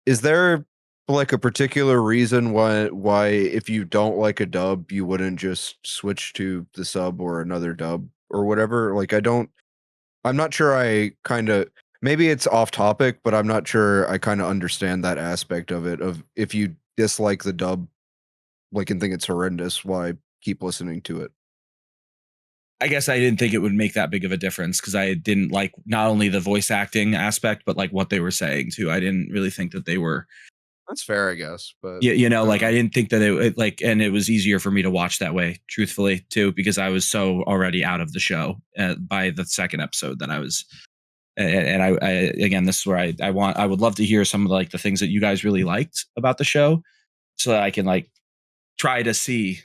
Is there like a particular reason why if you don't like a dub, you wouldn't just switch to the sub or another dub or whatever? Like I'm not sure I kind of, maybe it's off topic, but I'm not sure I kind of understand that aspect of it, of if you dislike the dub like and think it's horrendous, why keep listening to it? I guess I didn't think it would make that big of a difference because I didn't like not only the voice acting aspect, but like what they were saying too. I didn't really think that they were. That's fair, I guess. But like I didn't think that it like, and it was easier for me to watch that way, truthfully, too, because I was so already out of the show by the second episode that I was. And I again, this is where I would love to hear some of like the things that you guys really liked about the show, so that I can like try to see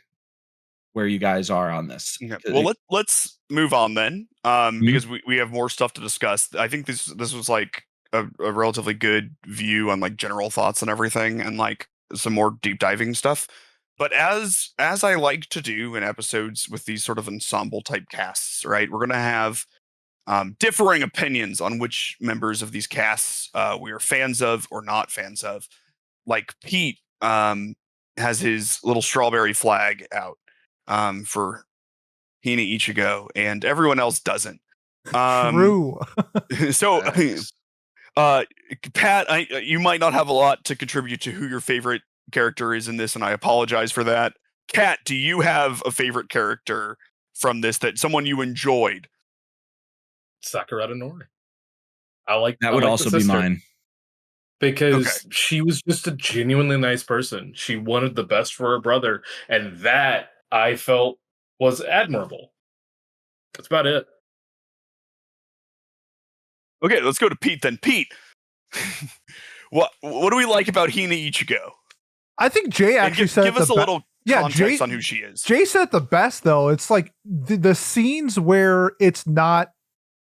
where you guys are on this. Okay. Well, let's move on then, because we have more stuff to discuss. I think this was like a relatively good view on like general thoughts and everything, and like some more deep diving stuff. But as I like to do in episodes with these sort of ensemble type casts, right? We're gonna have differing opinions on which members of these casts we are fans of or not fans of. Like Pete has his little strawberry flag out for Hina Ichigo, and everyone else doesn't. True. So, Pat, you might not have a lot to contribute to who your favorite character is in this, and I apologize for that. Kat, do you have a favorite character from this, that someone you enjoyed? Sakurada Nori. I like that would also be mine. Because she was just a genuinely nice person. She wanted the best for her brother, and that I felt was admirable. That's about it. Okay, let's go to Pete then. Pete, what do we like about Hina Ichigo? I think Jay actually said give us a little context on who she is. Jay said the best though. It's like the scenes where it's not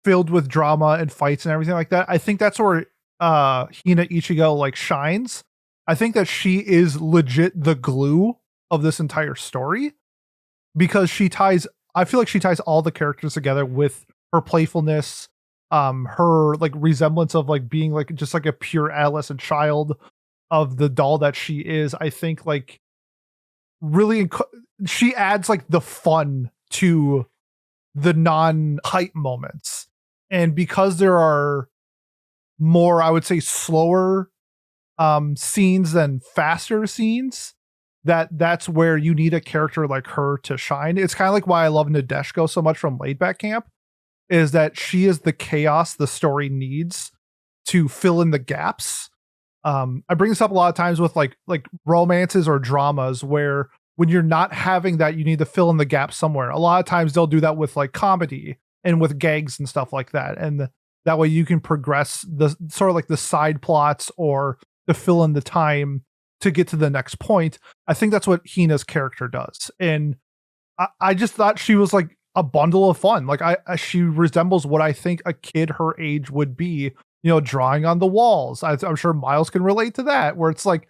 filled with drama and fights and everything like that. I think that's where Hina Ichigo like shines. I think that she is legit the glue of this entire story, because I feel like she ties all the characters together with her playfulness, her like resemblance of like being like just like a pure adolescent child of the doll that she is. I think like really she adds like the fun to the non-hype moments. And because there are more, I would say, slower scenes than faster scenes, that's where you need a character like her to shine. It's kind of like why I love Nadeshiko so much from Laid Back Camp, is that she is the chaos the story needs to fill in the gaps. I bring this up a lot of times with like romances or dramas where when you're not having that, you need to fill in the gaps somewhere. A lot of times they'll do that with like comedy and with gags and stuff like that. And that way you can progress the sort of like the side plots or to fill in the time to get to the next point. I think that's what Hina's character does. And I just thought she was like a bundle of fun. Like she resembles what I think a kid her age would be, drawing on the walls. I'm sure Miles can relate to that, where it's like,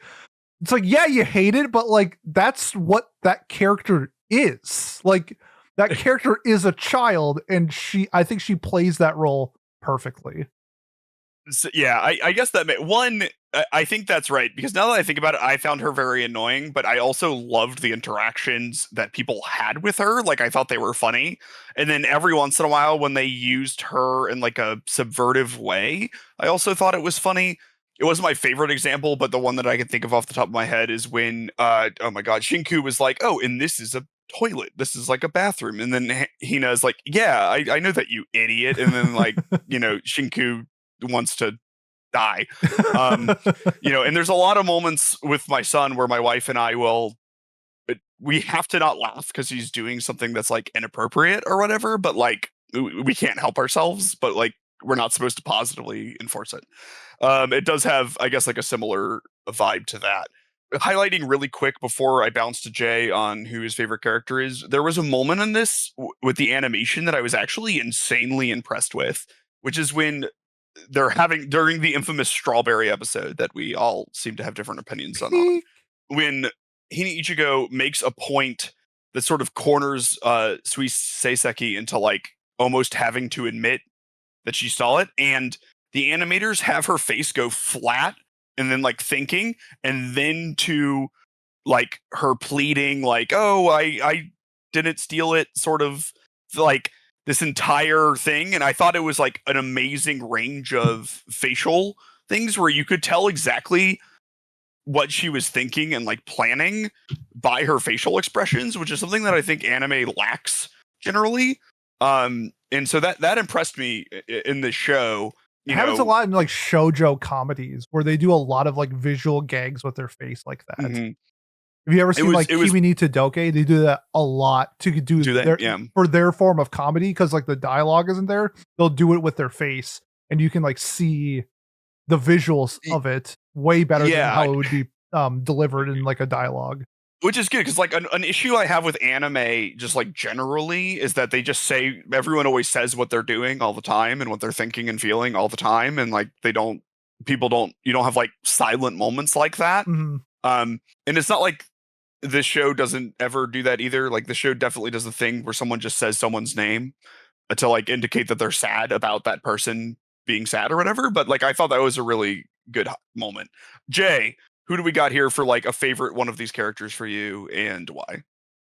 yeah, you hate it, but like, that's what that character is. Like that character is a child, and I think she plays that role perfectly. So, yeah, I guess that I think that's right, because now that I think about it, I found her very annoying, but I also loved the interactions that people had with her. Like, I thought they were funny. And then every once in a while, when they used her in like a subvertive way, I also thought it was funny. It wasn't my favorite example, but the one that I can think of off the top of my head is when, oh my God, Shinku was like, oh, and this is a toilet. This is like a bathroom. And then Hina is like, yeah, I know that, you idiot. And then like, Shinku wants to die. And there's a lot of moments with my son where my wife and I we have to not laugh because he's doing something that's like inappropriate or whatever, but like we can't help ourselves, but like we're not supposed to positively enforce it. It does have, I guess, like a similar vibe to that. Highlighting really quick before I bounce to Jay on who his favorite character is, there was a moment in this with the animation that I was actually insanely impressed with, which is when they're having, during the infamous strawberry episode that we all seem to have different opinions on, when Hina Ichigo makes a point that sort of corners Sui Seiseki into like almost having to admit that she saw it, and the animators have her face go flat and then like thinking, and then to like her pleading like, oh, I didn't steal it, sort of like this entire thing. And I thought it was like an amazing range of facial things where you could tell exactly what she was thinking and like planning by her facial expressions, which is something that I think anime lacks generally. And so that impressed me in the show. It happens a lot in like shoujo comedies where they do a lot of like visual gags with their face like that. Mm-hmm. Have you ever seen like Kimi ni Todoke? They do that a lot to do that for their form of comedy, because like the dialogue isn't there. They'll do it with their face, and you can like see the visuals of it way better than how it would be delivered in like a dialogue. Which is good, because like an issue I have with anime just like generally is that they just say, everyone always says what they're doing all the time and what they're thinking and feeling all the time, and like you don't have like silent moments like that. Mm-hmm. And it's not like this show doesn't ever do that either. Like the show definitely does the thing where someone just says someone's name to like indicate that they're sad about that person being sad or whatever. But like I thought that was a really good moment. Jay, who do we got here for like a favorite one of these characters for you, and why?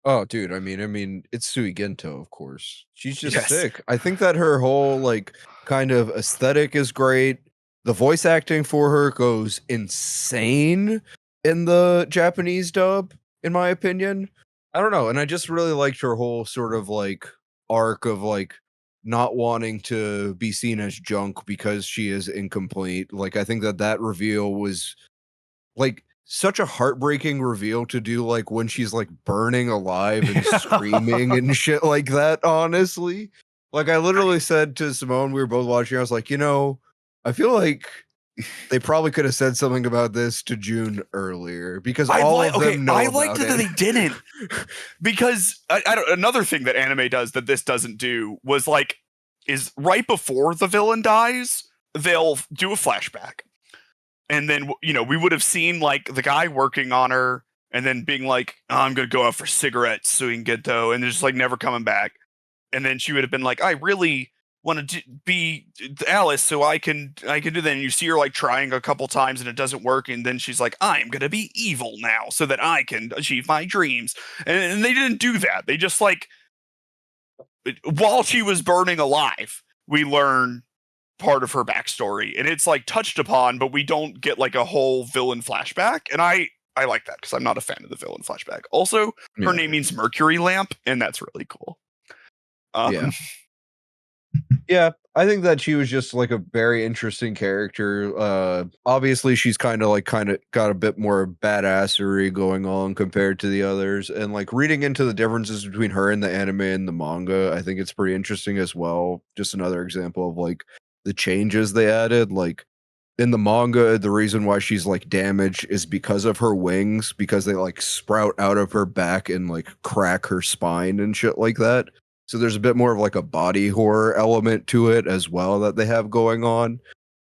Oh, dude, I mean, it's Sui Gento, of course. She's just sick. I think that her whole like kind of aesthetic is great. The voice acting for her goes insane in the Japanese dub, in my opinion. I don't know, and I just really liked her whole sort of like arc of like not wanting to be seen as junk because she is incomplete. Like I think that reveal was like such a heartbreaking reveal to do, like when she's like burning alive and screaming and shit like that, honestly. Like I literally said to Simone, we were both watching, I was like, I feel like they probably could have said something about this to June earlier, because all of them know about liked that they didn't. Because another thing that anime does that this doesn't do is right before the villain dies, they'll do a flashback. And then, we would have seen like the guy working on her and then being like, oh, I'm going to go out for cigarettes, suing Gento, and just like never coming back. And then she would have been like, I really want to be Alice so I can do that. And you see her like trying a couple times and it doesn't work. And then she's like, I'm going to be evil now so that I can achieve my dreams. And they didn't do that. They just like, while she was burning alive, we learn part of her backstory, and it's like touched upon, but we don't get like a whole villain flashback. And I like that, because I'm not a fan of the villain flashback. Also, her name means Mercury lamp, and that's really cool. Yeah, I think that she was just like a very interesting character. Obviously she's kind of got a bit more badassery going on compared to the others, and like reading into the differences between her and the anime and the manga, I think it's pretty interesting as well. Just another example of like the changes they added. Like in the manga, the reason why she's like damaged is because of her wings, because they like sprout out of her back and like crack her spine and shit like that. So there's a bit more of like a body horror element to it as well that they have going on.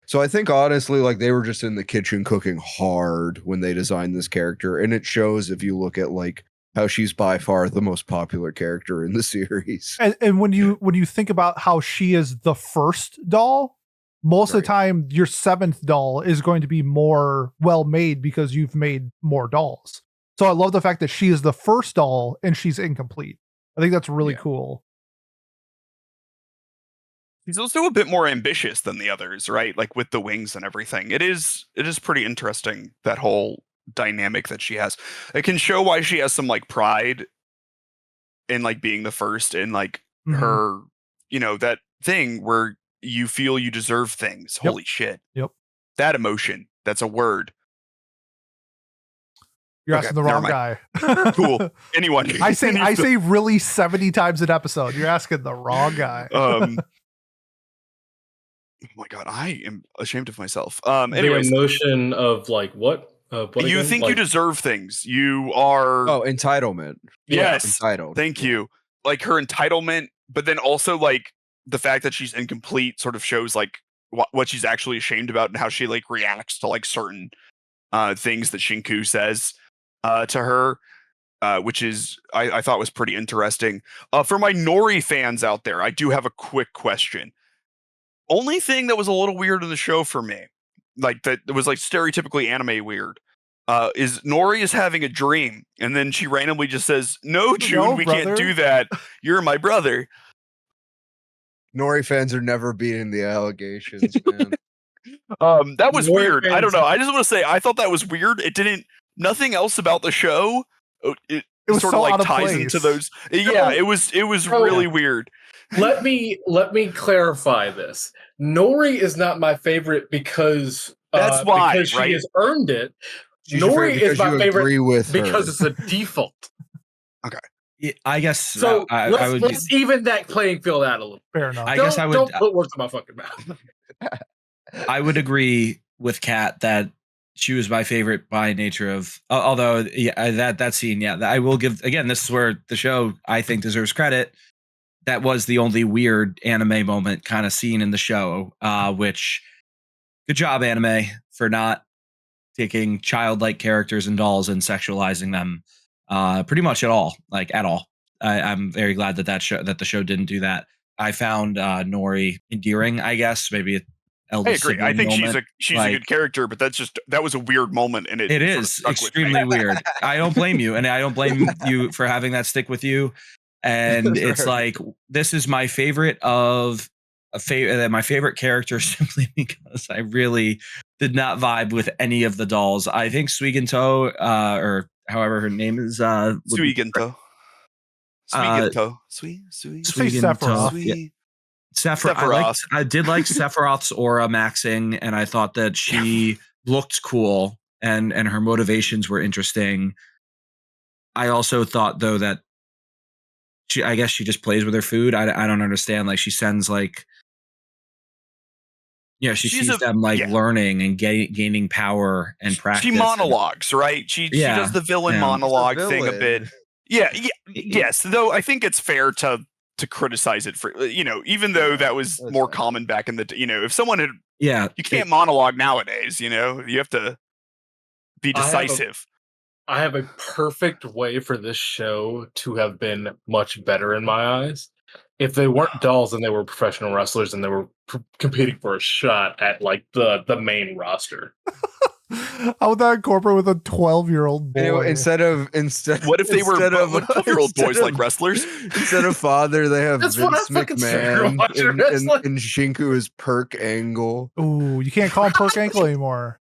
So I think honestly, like they were just in the kitchen cooking hard when they designed this character, and it shows if you look at like how she's by far the most popular character in the series. And when you think about how she is the first doll, most of the time your seventh doll is going to be more well made because you've made more dolls. So I love the fact that she is the first doll and she's incomplete. I think that's really cool. He's also a bit more ambitious than the others, right? Like with the wings and everything. It is pretty interesting, that whole dynamic that she has. It can show why she has some like pride in like being the first, and like her, that thing where you feel you deserve things. Yep. Holy shit. Yep. That emotion, that's a word. You're asking the wrong guy. Cool. Anyone. I say really 70 times an episode. You're asking the wrong guy. Oh my god, I am ashamed of myself. The emotion of like what? You again? think you deserve things. You are entitlement. Yes. Entitled. Thank you. Like her entitlement, but then also like the fact that she's incomplete sort of shows like what she's actually ashamed about, and how she like reacts to like certain things that Shinku says to her. which is I thought was pretty interesting. For my Nori fans out there, I do have a quick question. Only thing that was a little weird in the show for me, like that was like stereotypically anime weird, is Nori is having a dream, and then she randomly just says, "No, June, we brother." can't do that. You're my brother." Nori fans are never beating the allegations, man. That was Nori weird. I don't fans- know. I just want to say I thought that was weird. It didn't. Nothing else about the show. It was sort so of like out of ties place. into those. Yeah, it was So- really weird. let me clarify this. Nori is not my favorite because That's why, because she right? has earned it. She's your Nori favorite is because my you favorite agree with because her. it's a default. I guess So I would. let's even that playing field out a little. Fair enough. I guess I would. Don't put words in my fucking mouth. I would agree with Kat that she was my favorite by nature of. Although, yeah, that scene, yeah, I will give again. This is where the show I think deserves credit. That was the only weird anime moment kind of scene in the show. Which, good job, anime, for not taking childlike characters and dolls and sexualizing them. Pretty much at all. I'm very glad that the show didn't do that. I found Nori endearing, I guess. Maybe I agree. I think she's a Like, good character, but that was a weird moment, and it it sort of is stuck with me. extremely weird. I don't blame you, and I don't blame you for having that stick with you. And it's like, this is my favorite of my favorite character simply because I really did not vibe with any of the dolls. I think Suiginto, or however her name is, Suiginto. Suiginto. Say Suiginto. Sephiroth. Yeah. Sephiroth. I did like Sephiroth's aura maxing, and I thought that she looked cool and her motivations were interesting. I also thought though that I guess she just plays with her food. I don't understand. Like she sends she sees them learning and gaining power and practice. She monologues, right? She does the villain monologue thing a bit. Yes. Though I think it's fair to criticize it for even though that was more common back in the if someone had you can't monologue nowadays. You have to be decisive. I have a perfect way for this show to have been much better in my eyes. If they weren't dolls and they were professional wrestlers and they were competing for a shot at like the main roster. How would that incorporate with a 12-year-old boy? Instead what if they were 12-year-old boys like wrestlers? Instead of father, they have That's Vince what I fucking McMahon said. and Shinku is Perk Angle. Ooh, you can't call him Perk Ankle anymore.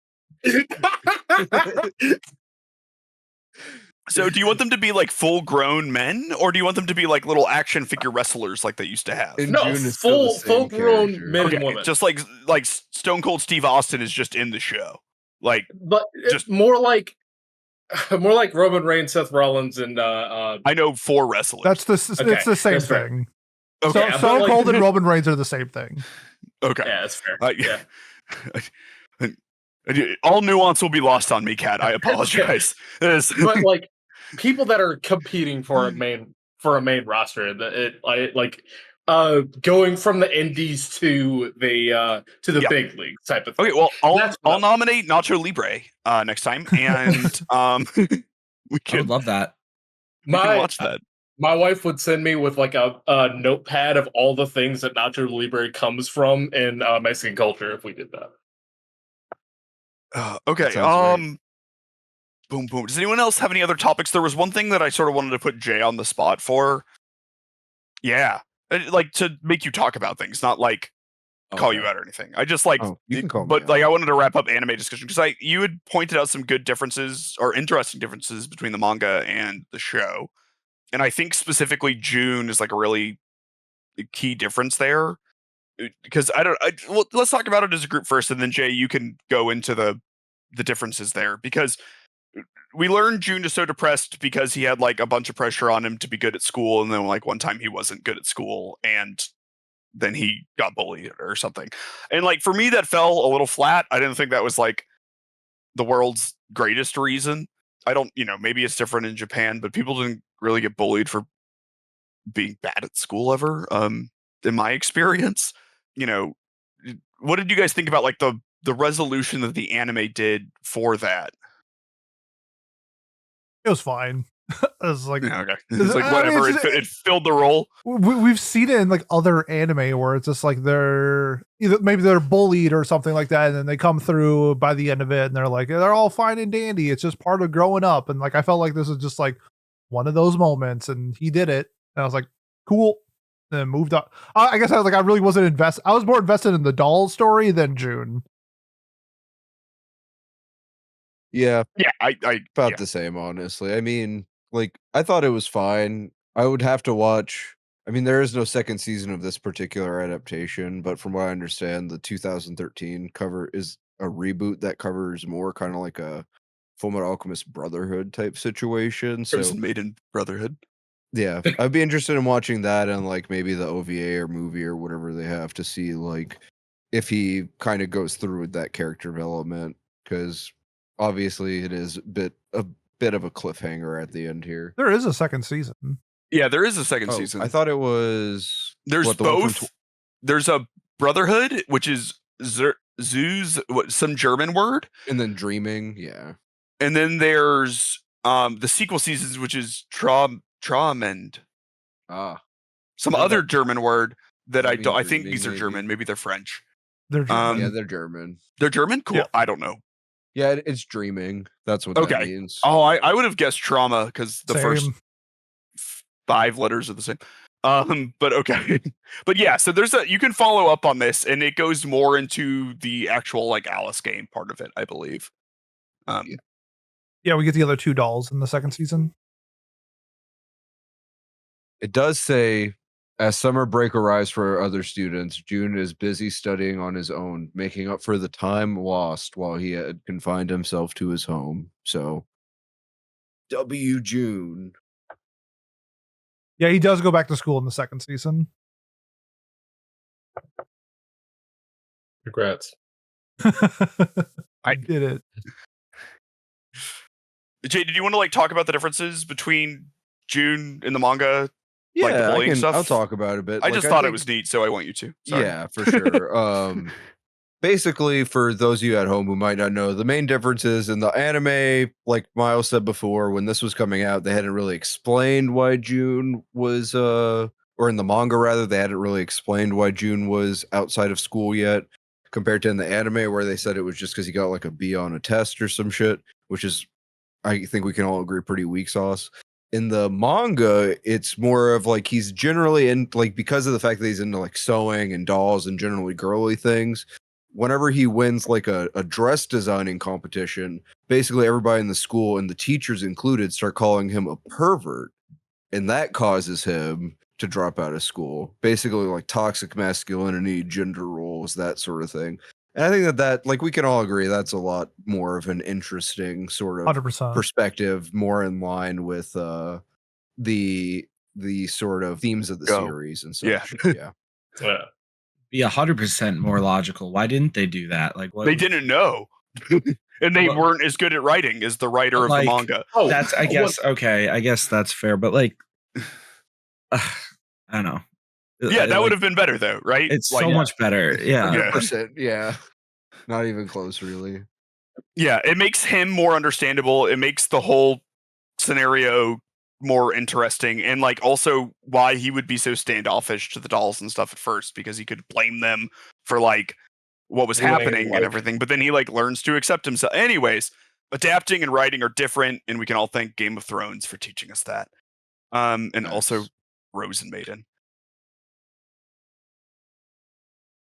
So do you want them to be like full-grown men, or do you want them to be like little action figure wrestlers like they used to have? And No, June is still the same full-grown character. men and women. Just like Stone Cold Steve Austin is just in the show. Like, But just more like Roman Reigns, Seth Rollins, and I know 4 wrestlers. It's the same that's fair. thing. Okay. Yeah, Stone but, Cold and Roman Reigns are the same thing. Okay. Yeah, that's fair. Yeah. All nuance will be lost on me, Kat. I apologize. But like people that are competing for a main roster, going from the indies to the big league type of thing. Okay, well, I'll nominate Nacho Libre next time, and we I would love that. we can watch that. My wife would send me with like a notepad of all the things that Nacho Libre comes from in Mexican culture if we did that. Okay. Sounds Boom, boom. Does anyone else have any other topics? There was one thing that I sort of wanted to put Jay on the spot for. Yeah, like to make you talk about things, not like call you out or anything. I just like, you can call me but out. like I wanted to wrap up anime discussion because you had pointed out some good differences or interesting differences between the manga and the show, and I think specifically June is like a really key difference there. Because well, let's talk about it as a group first, and then Jay, you can go into the differences there. Because we learned June is so depressed because he had like a bunch of pressure on him to be good at school, and then like one time he wasn't good at school, and then he got bullied or something. And like for me, that fell a little flat. I didn't think that was like the world's greatest reason. I don't, maybe it's different in Japan, but people didn't really get bullied for being bad at school ever. In my experience. What did you guys think about like the resolution that the anime did for that? It was fine. It's like Yeah, okay. It's like I mean, whatever. it's just- It filled the role. we've seen it in like other anime where it's just like they're either maybe they're bullied or something like that, and then they come through by the end of it and they're like they're all fine and dandy. It's just part of growing up, and like I felt like this was just like one of those moments, and he did it, and I was like, cool. And then moved on. I guess I was like I really wasn't invested. I was more invested in the doll story than June. Yeah, Yeah, I about yeah. the same, honestly. I mean, like, I thought it was fine. I would have to watch. I mean, there is no second season of this particular adaptation, but from what I understand, the 2013 cover is a reboot that covers more kind of like a Fullmetal Alchemist Brotherhood type situation. So, Rozen Maiden Brotherhood. yeah, I'd be interested in watching that and like maybe the OVA or movie or whatever they have to see like if he kind of goes through with that character development, because obviously it is a bit of a cliffhanger at the end here. There is a second season. Yeah, there is a second Oh, season. I thought it was There's what, the one from both. There's a Brotherhood, which is Zeus, some German word, and then Dreaming, yeah. and then there's the sequel seasons, which is Traumend, Ah, some Yeah, other that- German word that I maybe don't. I think Dreaming, these are maybe. German. Maybe they're French. They're German. yeah, they're German. They're German. Cool. Yeah. I don't know. Yeah, it's Dreaming. That's what that Okay. means. Oh, I would have guessed trauma because the first Same. 5 letters are the same. But okay. But yeah, so you can follow up on this, and it goes more into the actual like Alice game part of it, I believe. Yeah, we get the other two dolls in the second season. It does say, as summer break arrives for other students, June is busy studying on his own, making up for the time lost while he had confined himself to his home. So, W. June. Yeah, he does go back to school in the second season. Congrats. I did it. Jay, did you want to like talk about the differences between June in the manga? Yeah, Like the bullying stuff? I'll talk about it a bit. I Like, just thought it think- was neat, so I want you to. Sorry. Yeah, for sure. Basically, for those of you at home who might not know, the main difference is in the anime, like Miles said before, when this was coming out, they hadn't really explained why June was, or in the manga rather, they hadn't really explained why June was outside of school yet, compared to in the anime where they said it was just because he got like a B on a test or some shit, which is, I think we can all agree, pretty weak sauce. In the manga, it's more of like he's generally in, like, because of the fact that he's into like sewing and dolls and generally girly things. Whenever he wins like a dress designing competition, basically everybody in the school and the teachers included start calling him a pervert, and that causes him to drop out of school. Basically like toxic masculinity, gender roles, that sort of thing. And I think that like we can all agree that's a lot more of an interesting sort of 100%. perspective, more in line with the sort of themes of the Go. series and Yeah. such. Yeah. Yeah. Be 100% more logical. Why didn't they do that? Like, what? They didn't know. And they Well- weren't as good at writing as the writer of Like, the manga. Oh, That's, I guess, okay. I guess that's fair. But like, I don't know. Yeah, that Like, would have been better though, right? It's Like, so much better. Yeah. Yeah. 100%, yeah. Not even close, really. Yeah, it makes him more understandable. It makes the whole scenario more interesting, and like also why he would be so standoffish to the dolls and stuff at first, because he could blame them for like what was Ruining, happening and like- everything, but then he like learns to accept himself. Anyways, adapting and writing are different, and we can all thank Game of Thrones for teaching us that. And also Nice. Rozen Maiden.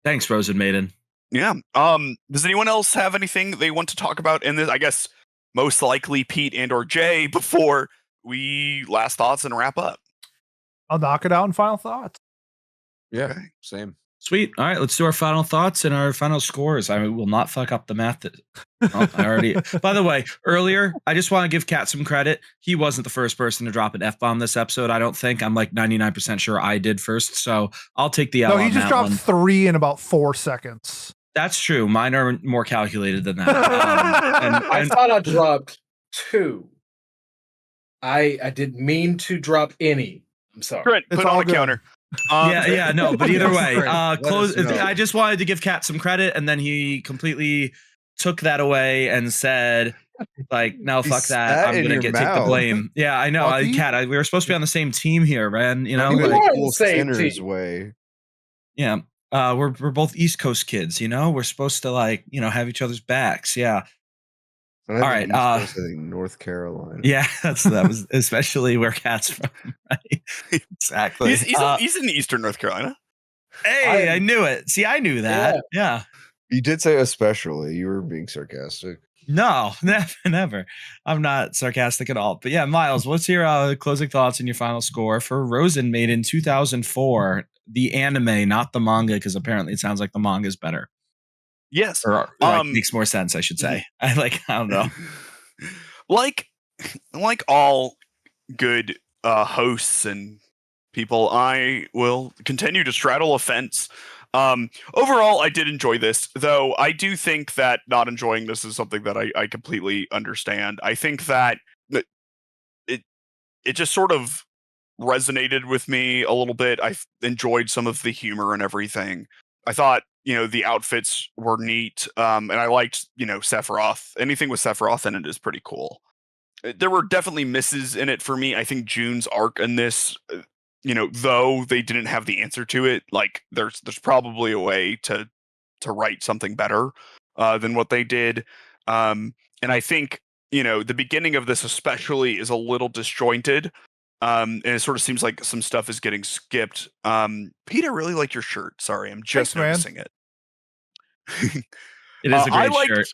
Thanks, Rozen Maiden. Yeah. Does anyone else have anything they want to talk about in this? I guess most likely Pete and or Jay before we last thoughts and wrap up. I'll knock it out in final thoughts. Yeah, Okay. same. Sweet. All right, let's do our final thoughts and our final scores. I will not fuck up the math. I already. By the way, earlier, I just want to give Kat some credit. He wasn't the first person to drop an F-bomb this episode. I don't think. I'm like 99% sure I did first. So I'll take the L No, on he just that dropped one. 3 in about 4 seconds. That's true. Mine are more calculated than that. I thought I dropped 2. I didn't mean to drop any. I'm sorry. Trent, It's put all on a good. counter. Yeah, no, but either way, Let close. us know. I just wanted to give Kat some credit, and then he completely took that away and said, Like, no, He fuck that. spat I'm in gonna your take the mouth. blame. Yeah, I know. Lucky. Kat, we were supposed to be on the same team here, man. You know, He We went like, are the the cool same sinner's team. way. yeah. We're both East Coast kids, you know? We're supposed to like, you know, have each other's backs. Yeah. And I All think right, East Coast, I think North Carolina. Yeah, that was especially where Kat's from, right? Exactly. He's in Eastern North Carolina. Hey, I knew it. See, I knew that. Yeah. You did say especially. You were being sarcastic. No, never. I'm not sarcastic at all. But yeah, Miles, what's your closing thoughts and your final score for Rozen Maiden 2004, the anime, not the manga, because apparently it sounds like the manga is better. Yes. Or like makes more sense, I should say. I don't know. like all good hosts and people, I will continue to straddle a fence. Overall, I did enjoy this, though I do think that not enjoying this is something that I completely understand. I think that it just sort of resonated with me a little bit. I enjoyed some of the humor and everything. I thought, the outfits were neat, and I liked, Sephiroth. Anything with Sephiroth in it is pretty cool. There were definitely misses in it for me. I think June's arc in this, though they didn't have the answer to it, like there's probably a way to write something better than what they did. And I think, the beginning of this especially is a little disjointed. And it sort of seems like some stuff is getting skipped. Pete, I really like your shirt. Sorry, I'm just Thanks, noticing it. It is a I great liked shirt.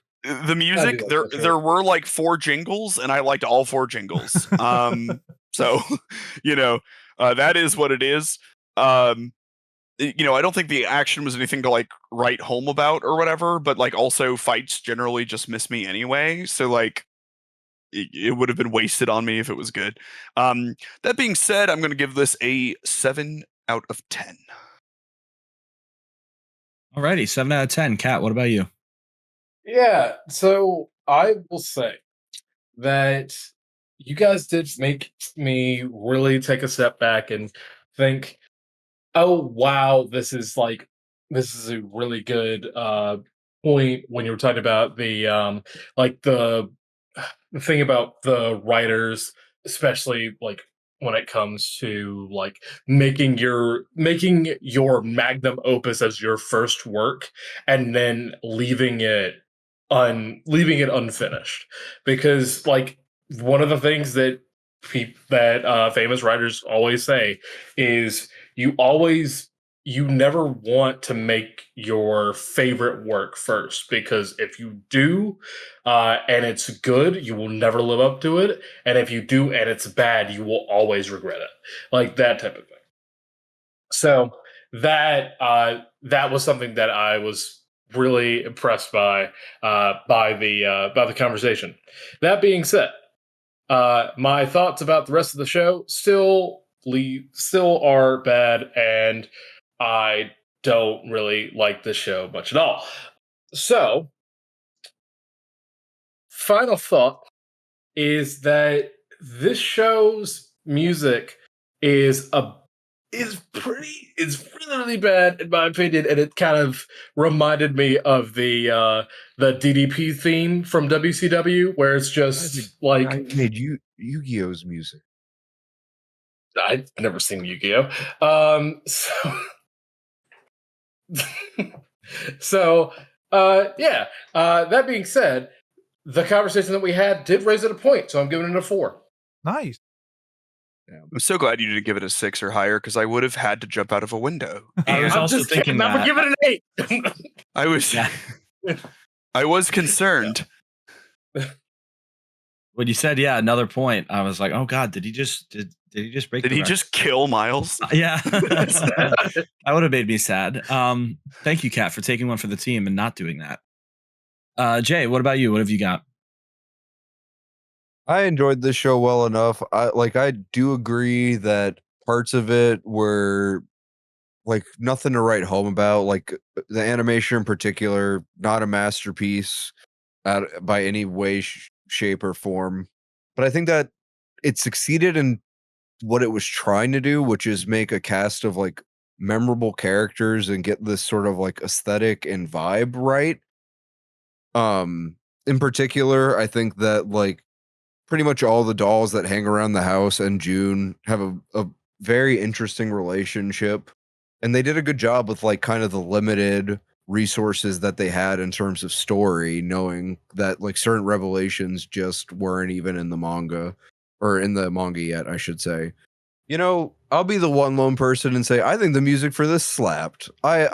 the music. like There that shirt. there were like 4 jingles, and I liked all 4 jingles. So that is what it is. I don't think the action was anything to like write home about or whatever, but like also fights generally just miss me anyway. So like it would have been wasted on me if it was good. That being said, I'm going to give this a 7 out of 10. Alrighty, 7 out of 10. Kat, what about you? Yeah, so I will say that you guys did make me really take a step back and think, oh wow, this is a really good point when you were talking about the like the thing about the writers, especially like when it comes to like making your magnum opus as your first work and then leaving it unfinished, because like one of the things that famous writers always say is you never want to make your favorite work first, because if you do and it's good, you will never live up to it, and if you do and it's bad, you will always regret it, like that type of thing. So that was something that I was really impressed by the conversation. That being said, my thoughts about the rest of the show still are bad, and I don't really like this show much at all. So, final thought is that this show's music is really bad in my opinion, and it kind of reminded me of the DDP theme from WCW, where it's just like I made Yu-Gi-Oh's music. I've never seen Yu-Gi-Oh. So yeah. That being said, the conversation that we had did raise it a point, so I'm giving it a 4. Nice. I'm so glad you didn't give it a 6 or higher, because I would have had to jump out of a window. I was I'm also just thinking kidding. I'm that. gonna give it an 8. I was Yeah. I was concerned. When you said another point, I was like, oh god, did he just break? Did he just kill Miles? Yeah. That would have made me sad. Thank you, Kat, for taking one for the team and not doing that. Jay, what about you? What have you got? I enjoyed this show well enough. I do agree that parts of it were like nothing to write home about. Like the animation in particular, not a masterpiece by any way, shape, or form. But I think that it succeeded in what it was trying to do, which is make a cast of like memorable characters and get this sort of like aesthetic and vibe right. in particular, I think that like pretty much all the dolls that hang around the house and June have a very interesting relationship. And they did a good job with like kind of the limited resources that they had in terms of story, knowing that like certain revelations just weren't even in the manga or in the manga yet, I should say. You know, I'll be the one lone person and say I think the music for this slapped. I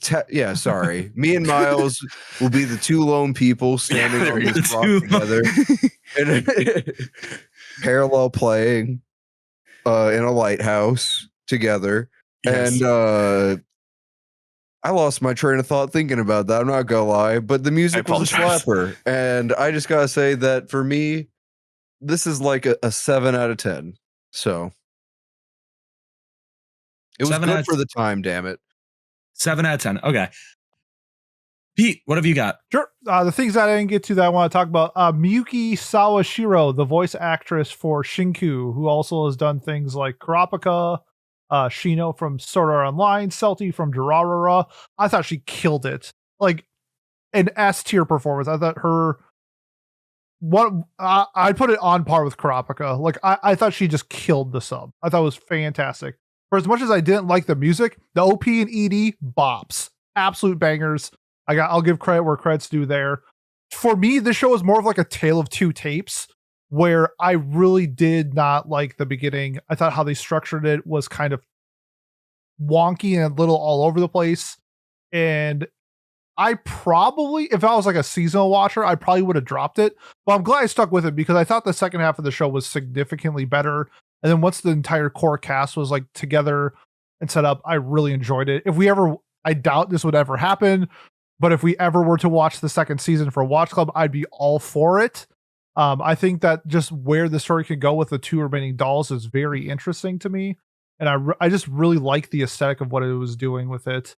said yeah, sorry. Me and Miles will be the two lone people standing on this rock together and parallel playing in a lighthouse together. Yes. And I lost my train of thought thinking about that. I'm not gonna lie, but the music was a apologize. slapper, and I just gotta say that for me, this is like a 7 out of 10. So it was 7 good out for of the time. Damn it. 7 out of 10. Okay. Pete, what have you got? Sure. The things that I didn't get to that I want to talk about. Miyuki Sawashiro, the voice actress for Shinku, who also has done things like Kurapika, Shino from Sword Art Online, Celty from Durarara. I thought she killed it. Like an S tier performance. I thought her I'd put it on par with Kurapika. Like I thought she just killed the sub. I thought it was fantastic. For as much as I didn't like the music, the OP and ED bops, absolute bangers. I'll give credit where credit's due there. For me, this show is more of like a tale of two tapes, where I really did not like the beginning. I thought how they structured it was kind of wonky and a little all over the place. And I probably, if I was like a seasonal watcher, I probably would have dropped it. But I'm glad I stuck with it because I thought the second half of the show was significantly better. And then once the entire core cast was like together and set up, I really enjoyed it. I doubt this would ever happen, but if we ever were to watch the second season for Watch Club, I'd be all for it. I think that just where the story could go with the two remaining dolls is very interesting to me. And I just really like the aesthetic of what it was doing with it.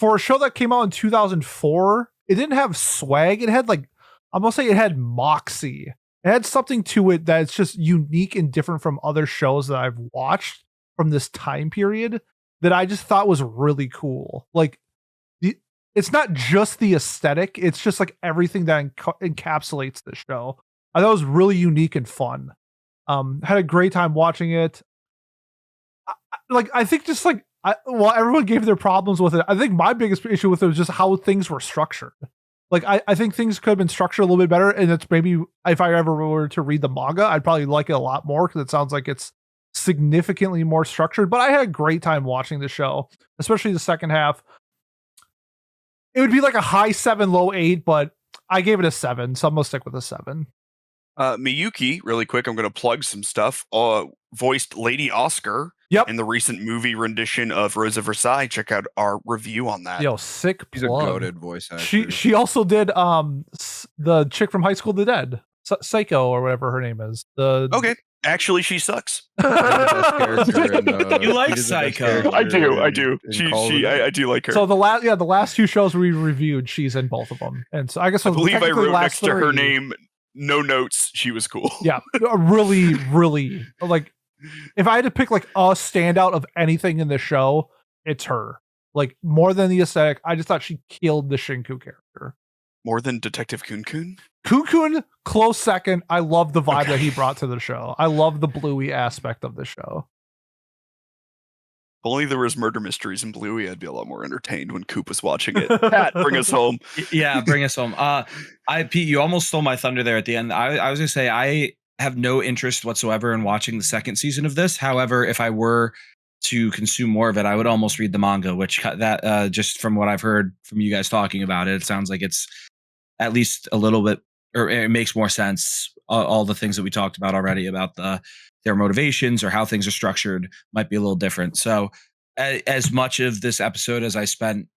For a show that came out in 2004, it didn't have swag. It had like, I'm going to say it had moxie. It had something to it that's just unique and different from other shows that I've watched from this time period that I just thought was really cool. Like, it's not just the aesthetic, it's just like everything that encapsulates the show. I thought it was really unique and fun. Had a great time watching it. I think just like, well, everyone gave their problems with it. I think my biggest issue with it was just how things were structured. Like, I think things could have been structured a little bit better. And it's maybe if I ever were to read the manga, I'd probably like it a lot more because it sounds like it's significantly more structured. But I had a great time watching the show, especially the second half. It would be like a high 7, low 8, but I gave it a 7, so I'm gonna stick with a 7. Miyuki, really quick, I'm going to plug some stuff. Voiced Lady Oscar in the recent movie rendition of Rosa Versailles. Check out our review on that. Yo, sick She's a plug. goated voice actor. She also did the chick from High School of the Dead, Seiko or whatever her name is. Okay, actually, she sucks. You like Psycho? I do. I do like her. So the last two shows we reviewed, she's in both of them, and so I guess I believe I wrote next to her name. No notes. She was cool. Yeah, really, really. Like, if I had to pick like a standout of anything in the show, it's her. Like, more than the aesthetic, I just thought she killed the Shinku character. More than Detective Kun-kun? Kun-kun, close second. I love the vibe that he brought to the show. I love the Bluey aspect of the show. If only there was murder mysteries in Bluey, I'd be a lot more entertained when Coop was watching it. Pat, bring us home. Yeah, bring us home. Pete, you almost stole my thunder there at the end. I was gonna say I have no interest whatsoever in watching the second season of this. However, if I were to consume more of it, I would almost read the manga, which that just from what I've heard from you guys talking about it, it sounds like it's at least a little bit, or it makes more sense. All the things that we talked about already about their motivations or how things are structured might be a little different. So as much of this episode as I spent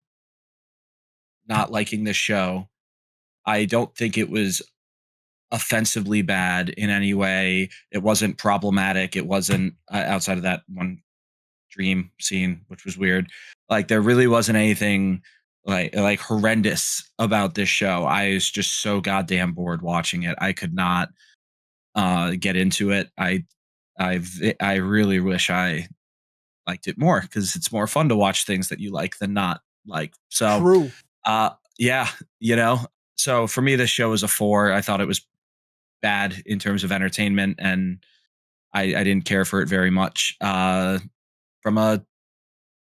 not liking this show, I don't think it was offensively bad in any way. It wasn't problematic. It wasn't outside of that one dream scene, which was weird. Like, there really wasn't anything like horrendous about this show. I was just so goddamn bored watching it. I could not get into it. I really wish I liked it more because it's more fun to watch things that you like than not like. So True. yeah, you know, So for me, this show is a 4. I thought it was bad in terms of entertainment, and I didn't care for it very much from a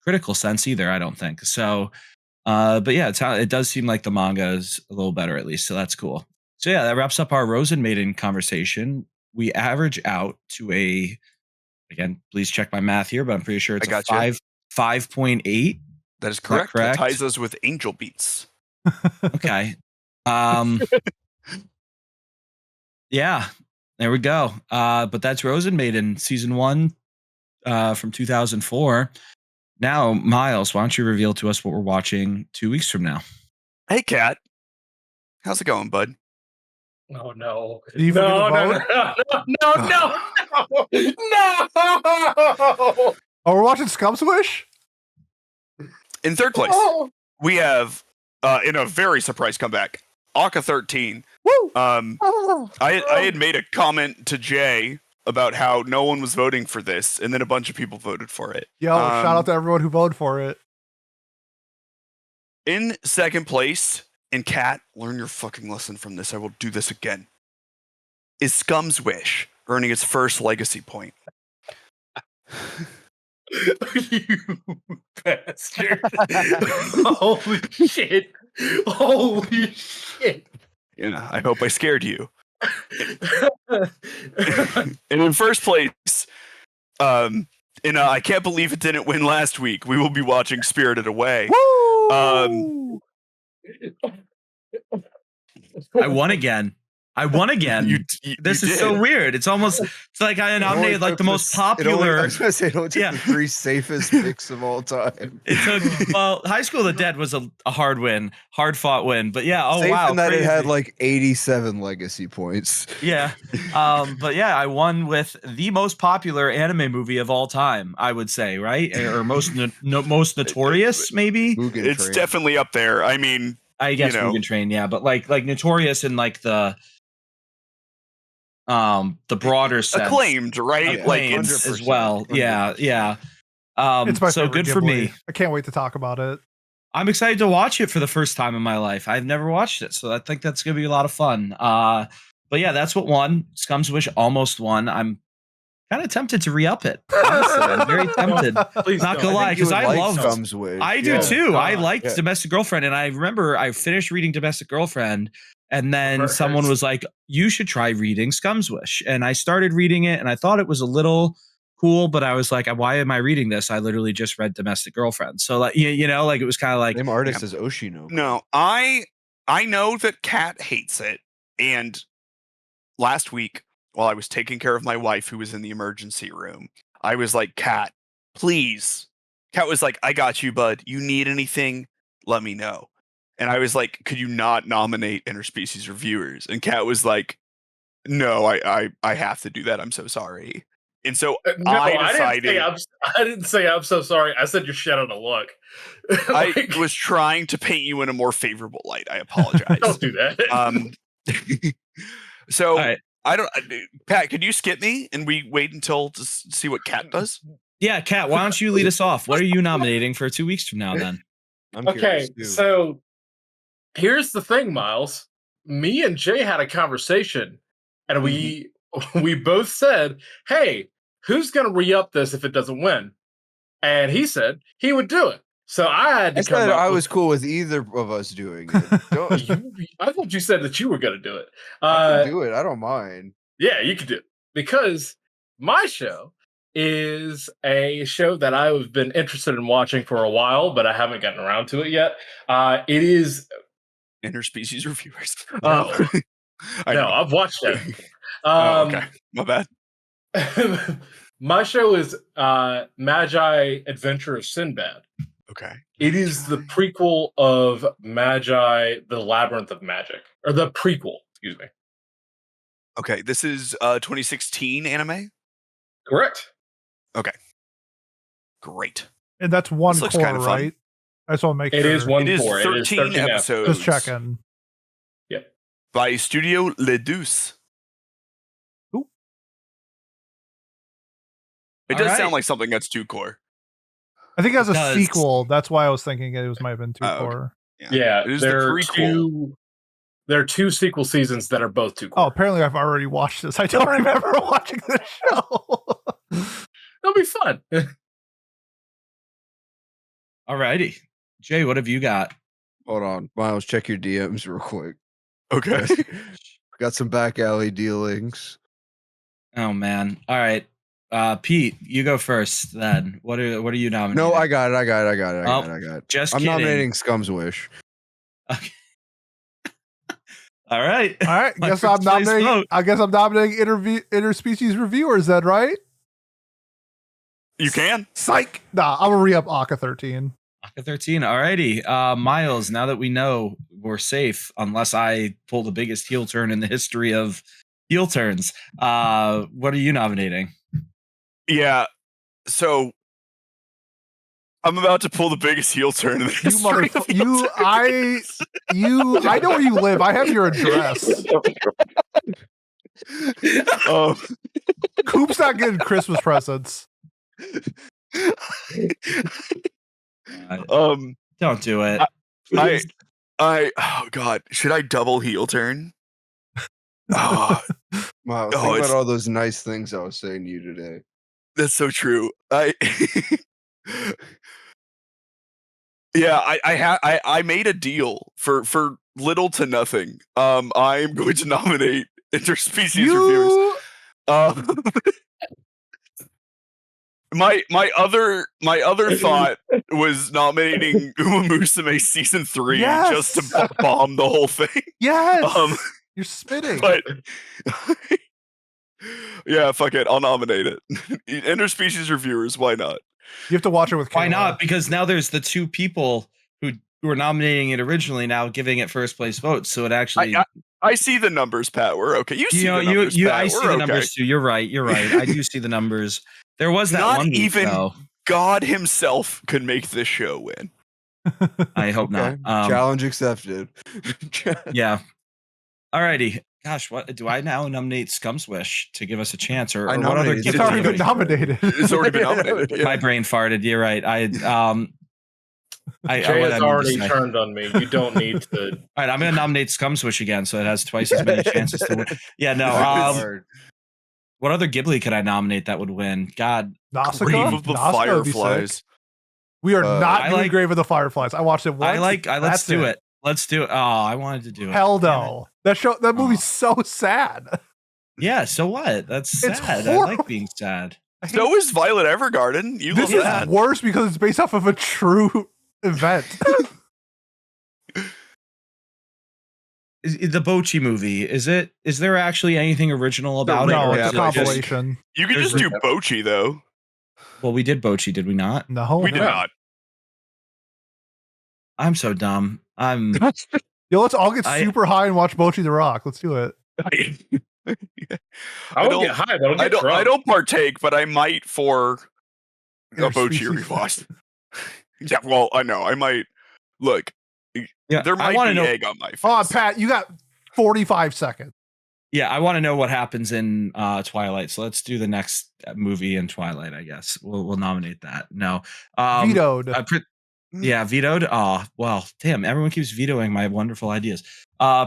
critical sense either. I don't think so. But yeah, it does seem like the manga is a little better at least, so that's cool. So yeah, that wraps up our Rozen Maiden conversation. We average out to again, please check my math here, but I'm pretty sure it's a 5.8. That is correct. That ties us with Angel Beats. Okay. Yeah, there we go. But that's Rozen Maiden season 1 from 2004. Now, Miles, why don't you reveal to us what we're watching 2 weeks from now? Hey, Kat. How's it going, bud? Oh no! Did you forget to vote? No! Oh, we're watching Scumswish? In third place, we have, in a very surprise comeback, Aka 13. Woo! I had made a comment to Jay about how no one was voting for this, and then a bunch of people voted for it. Yo, shout out to everyone who voted for it. In second place, and Kat, learn your fucking lesson from this. I will do this again. Is Scum's Wish, earning its first legacy point. You bastard! Holy shit! Holy shit! Yeah, I hope I scared you. And in first place, I can't believe it didn't win last week. We will be watching Spirited Away. Woo! I won again. This is so weird. It's like I nominated like the most popular. I was going to say, it only took the 3 safest picks of all time. High School of the Dead was a hard win, hard fought win. But yeah, Safe wow. in that crazy. it had like 87 legacy points. Yeah. But yeah, I won with the most popular anime movie of all time, I would say, right? Or most notorious, maybe? Mugen It's Train. definitely up there. I mean, I guess Mugen Train, yeah. But like notorious in like the broader sense. acclaimed, right? Acclaimed Like as well. 100%. Yeah. It's my So favorite good for me. Ghibli. I can't wait to talk about it. I'm excited to watch it for the first time in my life. I've never watched it, so I think that's gonna be a lot of fun. But yeah, that's what won. Scum's Wish almost won. I'm kind of tempted to re-up it. Honestly, I'm very tempted. Please Not don't. gonna lie, because I love Scum's Wish. I do Yeah. too. I God, liked yeah. Domestic Girlfriend, and I remember I finished reading Domestic Girlfriend, and then Hurts. someone was like, "You should try reading Scum's Wish," and I started reading it, and I thought it was a little cool, but I was like, "Why am I reading this? I literally just read Domestic Girlfriend." So like, like it was kind of like, Same artist as Oshino. No, I know that Kat hates it. And last week, while I was taking care of my wife who was in the emergency room, I was like, Kat, please. Kat was like, I got you, bud. You need anything? Let me know. And I was like, could you not nominate interspecies reviewers? And Kat was like, no, I have to do that. I'm so sorry. And so No, I decided I didn't say I'm so sorry. I said you're shit on the look. I Like, was trying to paint you in a more favorable light. I apologize. don't do that. So all right. I don't, Pat, could you skip me and we wait until to see what Kat does? Yeah, Kat, why don't you lead us off? What are you nominating for 2 weeks from now then? I'm Okay, curious, too. so here's the thing, Miles. Me and Jay had a conversation, and we both said, "Hey, who's going to re-up this if it doesn't win?" And he said he would do it. So I had to I come said up I with- was cool with either of us doing it. Don't I thought you said that you were going to do it. I can do it. I don't mind. Yeah, you could do it because my show is a show that I've been interested in watching for a while, but I haven't gotten around to it yet. It is Interspecies reviewers. No. I no, know. I've watched it. Okay. My bad. My show is Magi Adventure of Sinbad. Okay. It is the prequel of Magi, The Labyrinth of Magic, or the prequel, excuse me. Okay. This is 2016 anime. Correct. Great. And that's one This looks core, kinda fun. right? I just want to make It sure. is one It is core. 13 episodes. Just checking. By Studio Le Douce. Ooh. It All does right. sound like something that's 2 core. I think as It a does. sequel, that's why I was thinking it might have been 2 Oh, okay. core. Yeah, It is the there are prequel. There are 2 sequel seasons that are both 2 Oh, quarters. apparently I've already watched this. I don't remember watching this show. It'll be fun. Alrighty. Jay, what have you got? Hold on, Miles, check your DMs real quick. Okay. Got some back alley dealings. Oh man. All right. Pete, you go first then. What are you nominating? No, I got it. I got Oh, it. just I'm kidding. nominating Scum's Wish. Okay. All right. All right, My guess first I'm place nominating. vote. I guess I'm nominating interspecies reviewers then, right? You can. Psych. Nah, I'm gonna re-up Aka 13. Aka 13. Alrighty. Miles, now that we know we're safe, unless I pull the biggest heel turn in the history of heel turns, what are you nominating? Yeah. So I'm about to pull the biggest heel turn in the You history of heel turns. I know where you live. I have your address. Coop's not getting Christmas presents. Don't do it. Oh god, should I double heel turn? Oh, Wow, Oh, think it's- about all those nice things I was saying to you today. that's so true. Yeah, I made a deal for little to nothing. I'm going to nominate interspecies reviewers. You My other thought was nominating Uma Musume season 3 just Yes! to bomb the whole thing. yes. You're spitting. But yeah, fuck it, I'll nominate it. Interspecies reviewers, why not? You have to watch it with Why Kayla. not? Because now there's the 2 people who were nominating it originally now giving it first place votes. So it actually, I see the numbers, Pat. We're okay. You see the numbers, Pat. I see We're the okay. numbers too. You're right. I do see the numbers. There was that Not one week, even- though. God himself could make this show win. I hope Okay, not. challenge accepted. Yeah. Alrighty. Gosh, what do I now nominate Scum's Wish to give us a chance, or I what other? nominated It's it. already been nominated. It's already been nominated. Yeah. My brain farted. You're right. Jay what I has need to already say. turned on me. You don't need to. All right, I'm going to nominate Scum's Wish again, so it has twice as many chances to win. Yeah, no. Hard. What other Ghibli could I nominate that would win? God, Nausicaa? Grave of the Nausicaa would be sick. Fireflies. We are not I doing like- Grave of the Fireflies. I watched it once. let's That's do it. Let's do it. Oh, I wanted to do it. Hell Damn it. no. That movie's so sad. Yeah, so what? That's It's sad. I horrible. like being sad. So is Violet Evergarden. You This love is that. worse because it's based off of a true event. The Bochi movie, is there actually anything original about no, it? it's a is it just- compilation. You could just do Bochi though. Well, we did Bochi, did we not? No. We did not. I'm so dumb. Yo, let's all get I- super high and watch Bochi the Rock. Let's do it. I won't don't- get high, but I'll get drunk. I don't partake, but I might for a Bochi Interspecies. rewatch. Yeah, well, I know. I might look. Yeah, There I might want be to know. egg on my face. Oh, Pat, you got 45 seconds. Yeah, I want to know what happens in Twilight. So let's do the next movie in Twilight. I guess we'll nominate that. No, Vetoed. Yeah, vetoed. Oh, well, damn! Everyone keeps vetoing my wonderful ideas.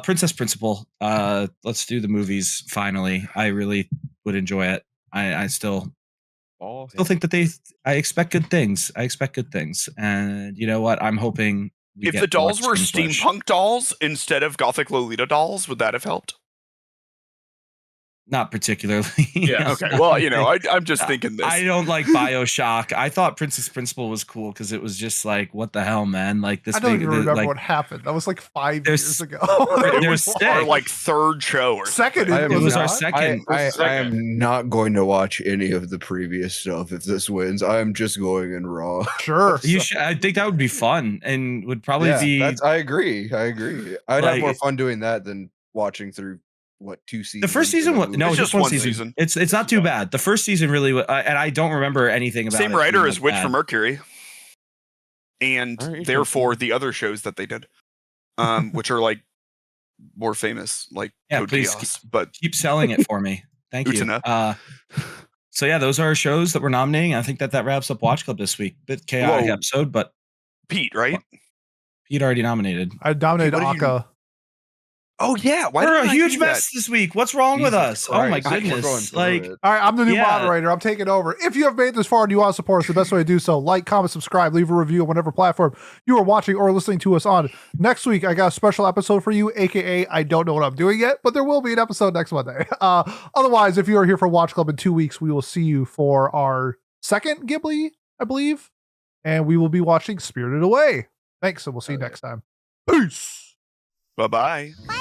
Princess Principal. Let's do the movies finally. I really would enjoy it. I still think that I expect good things. And you know what? I'm hoping we If get the dolls more were Scum's Wish. steampunk dolls instead of gothic Lolita dolls, would that have helped? Not particularly. Yeah. Okay. Well, you know, I'm just thinking this. I don't like BioShock. I thought Princess Principal was cool because it was just like, what the hell, man? Like this I don't big, even remember like, what happened. That was like 5 There's- years ago. It There's was sick. our like third show or Second, something. I am It was our not? second. I am not going to watch any of the previous stuff if this wins. I am just going in raw. Sure. You should, I think that would be fun and would probably be. I agree. I'd have Like- more fun doing that than watching through two seasons. The first of season a was movie. no, It's just just one one season. season. It's not too bad. The first season really, and I don't remember anything about Same it writer being, as like, Witch bad. from Mercury, and Alright, therefore the other shows that they did, which are like more famous, like Yeah, Code please Geass, but Keep selling it for me. Thank you. Utena. So yeah, those are our shows that we're nominating. I think that wraps up Watch Club this week. Bit chaotic Whoa. episode, but Pete, right? Pete already nominated. I dominated What did you- Aka. Oh yeah, why We're did a I huge do that? mess this week. What's wrong with Jesus us? Oh my Christ, we're going goodness! through Like, it. All right, I'm the new Yeah. moderator. I'm taking over. If you have made this far and you want to support us, the best way to do so, like, comment, subscribe, leave a review on whatever platform you are watching or listening to us on. Next week, I got a special episode for you, aka I don't know what I'm doing yet, but there will be an episode next Monday. Otherwise, if you are here for Watch Club in 2 weeks, we will see you for our second Ghibli, I believe, and we will be watching Spirited Away. Thanks, and we'll see you next time. Peace. Bye-bye. Bye.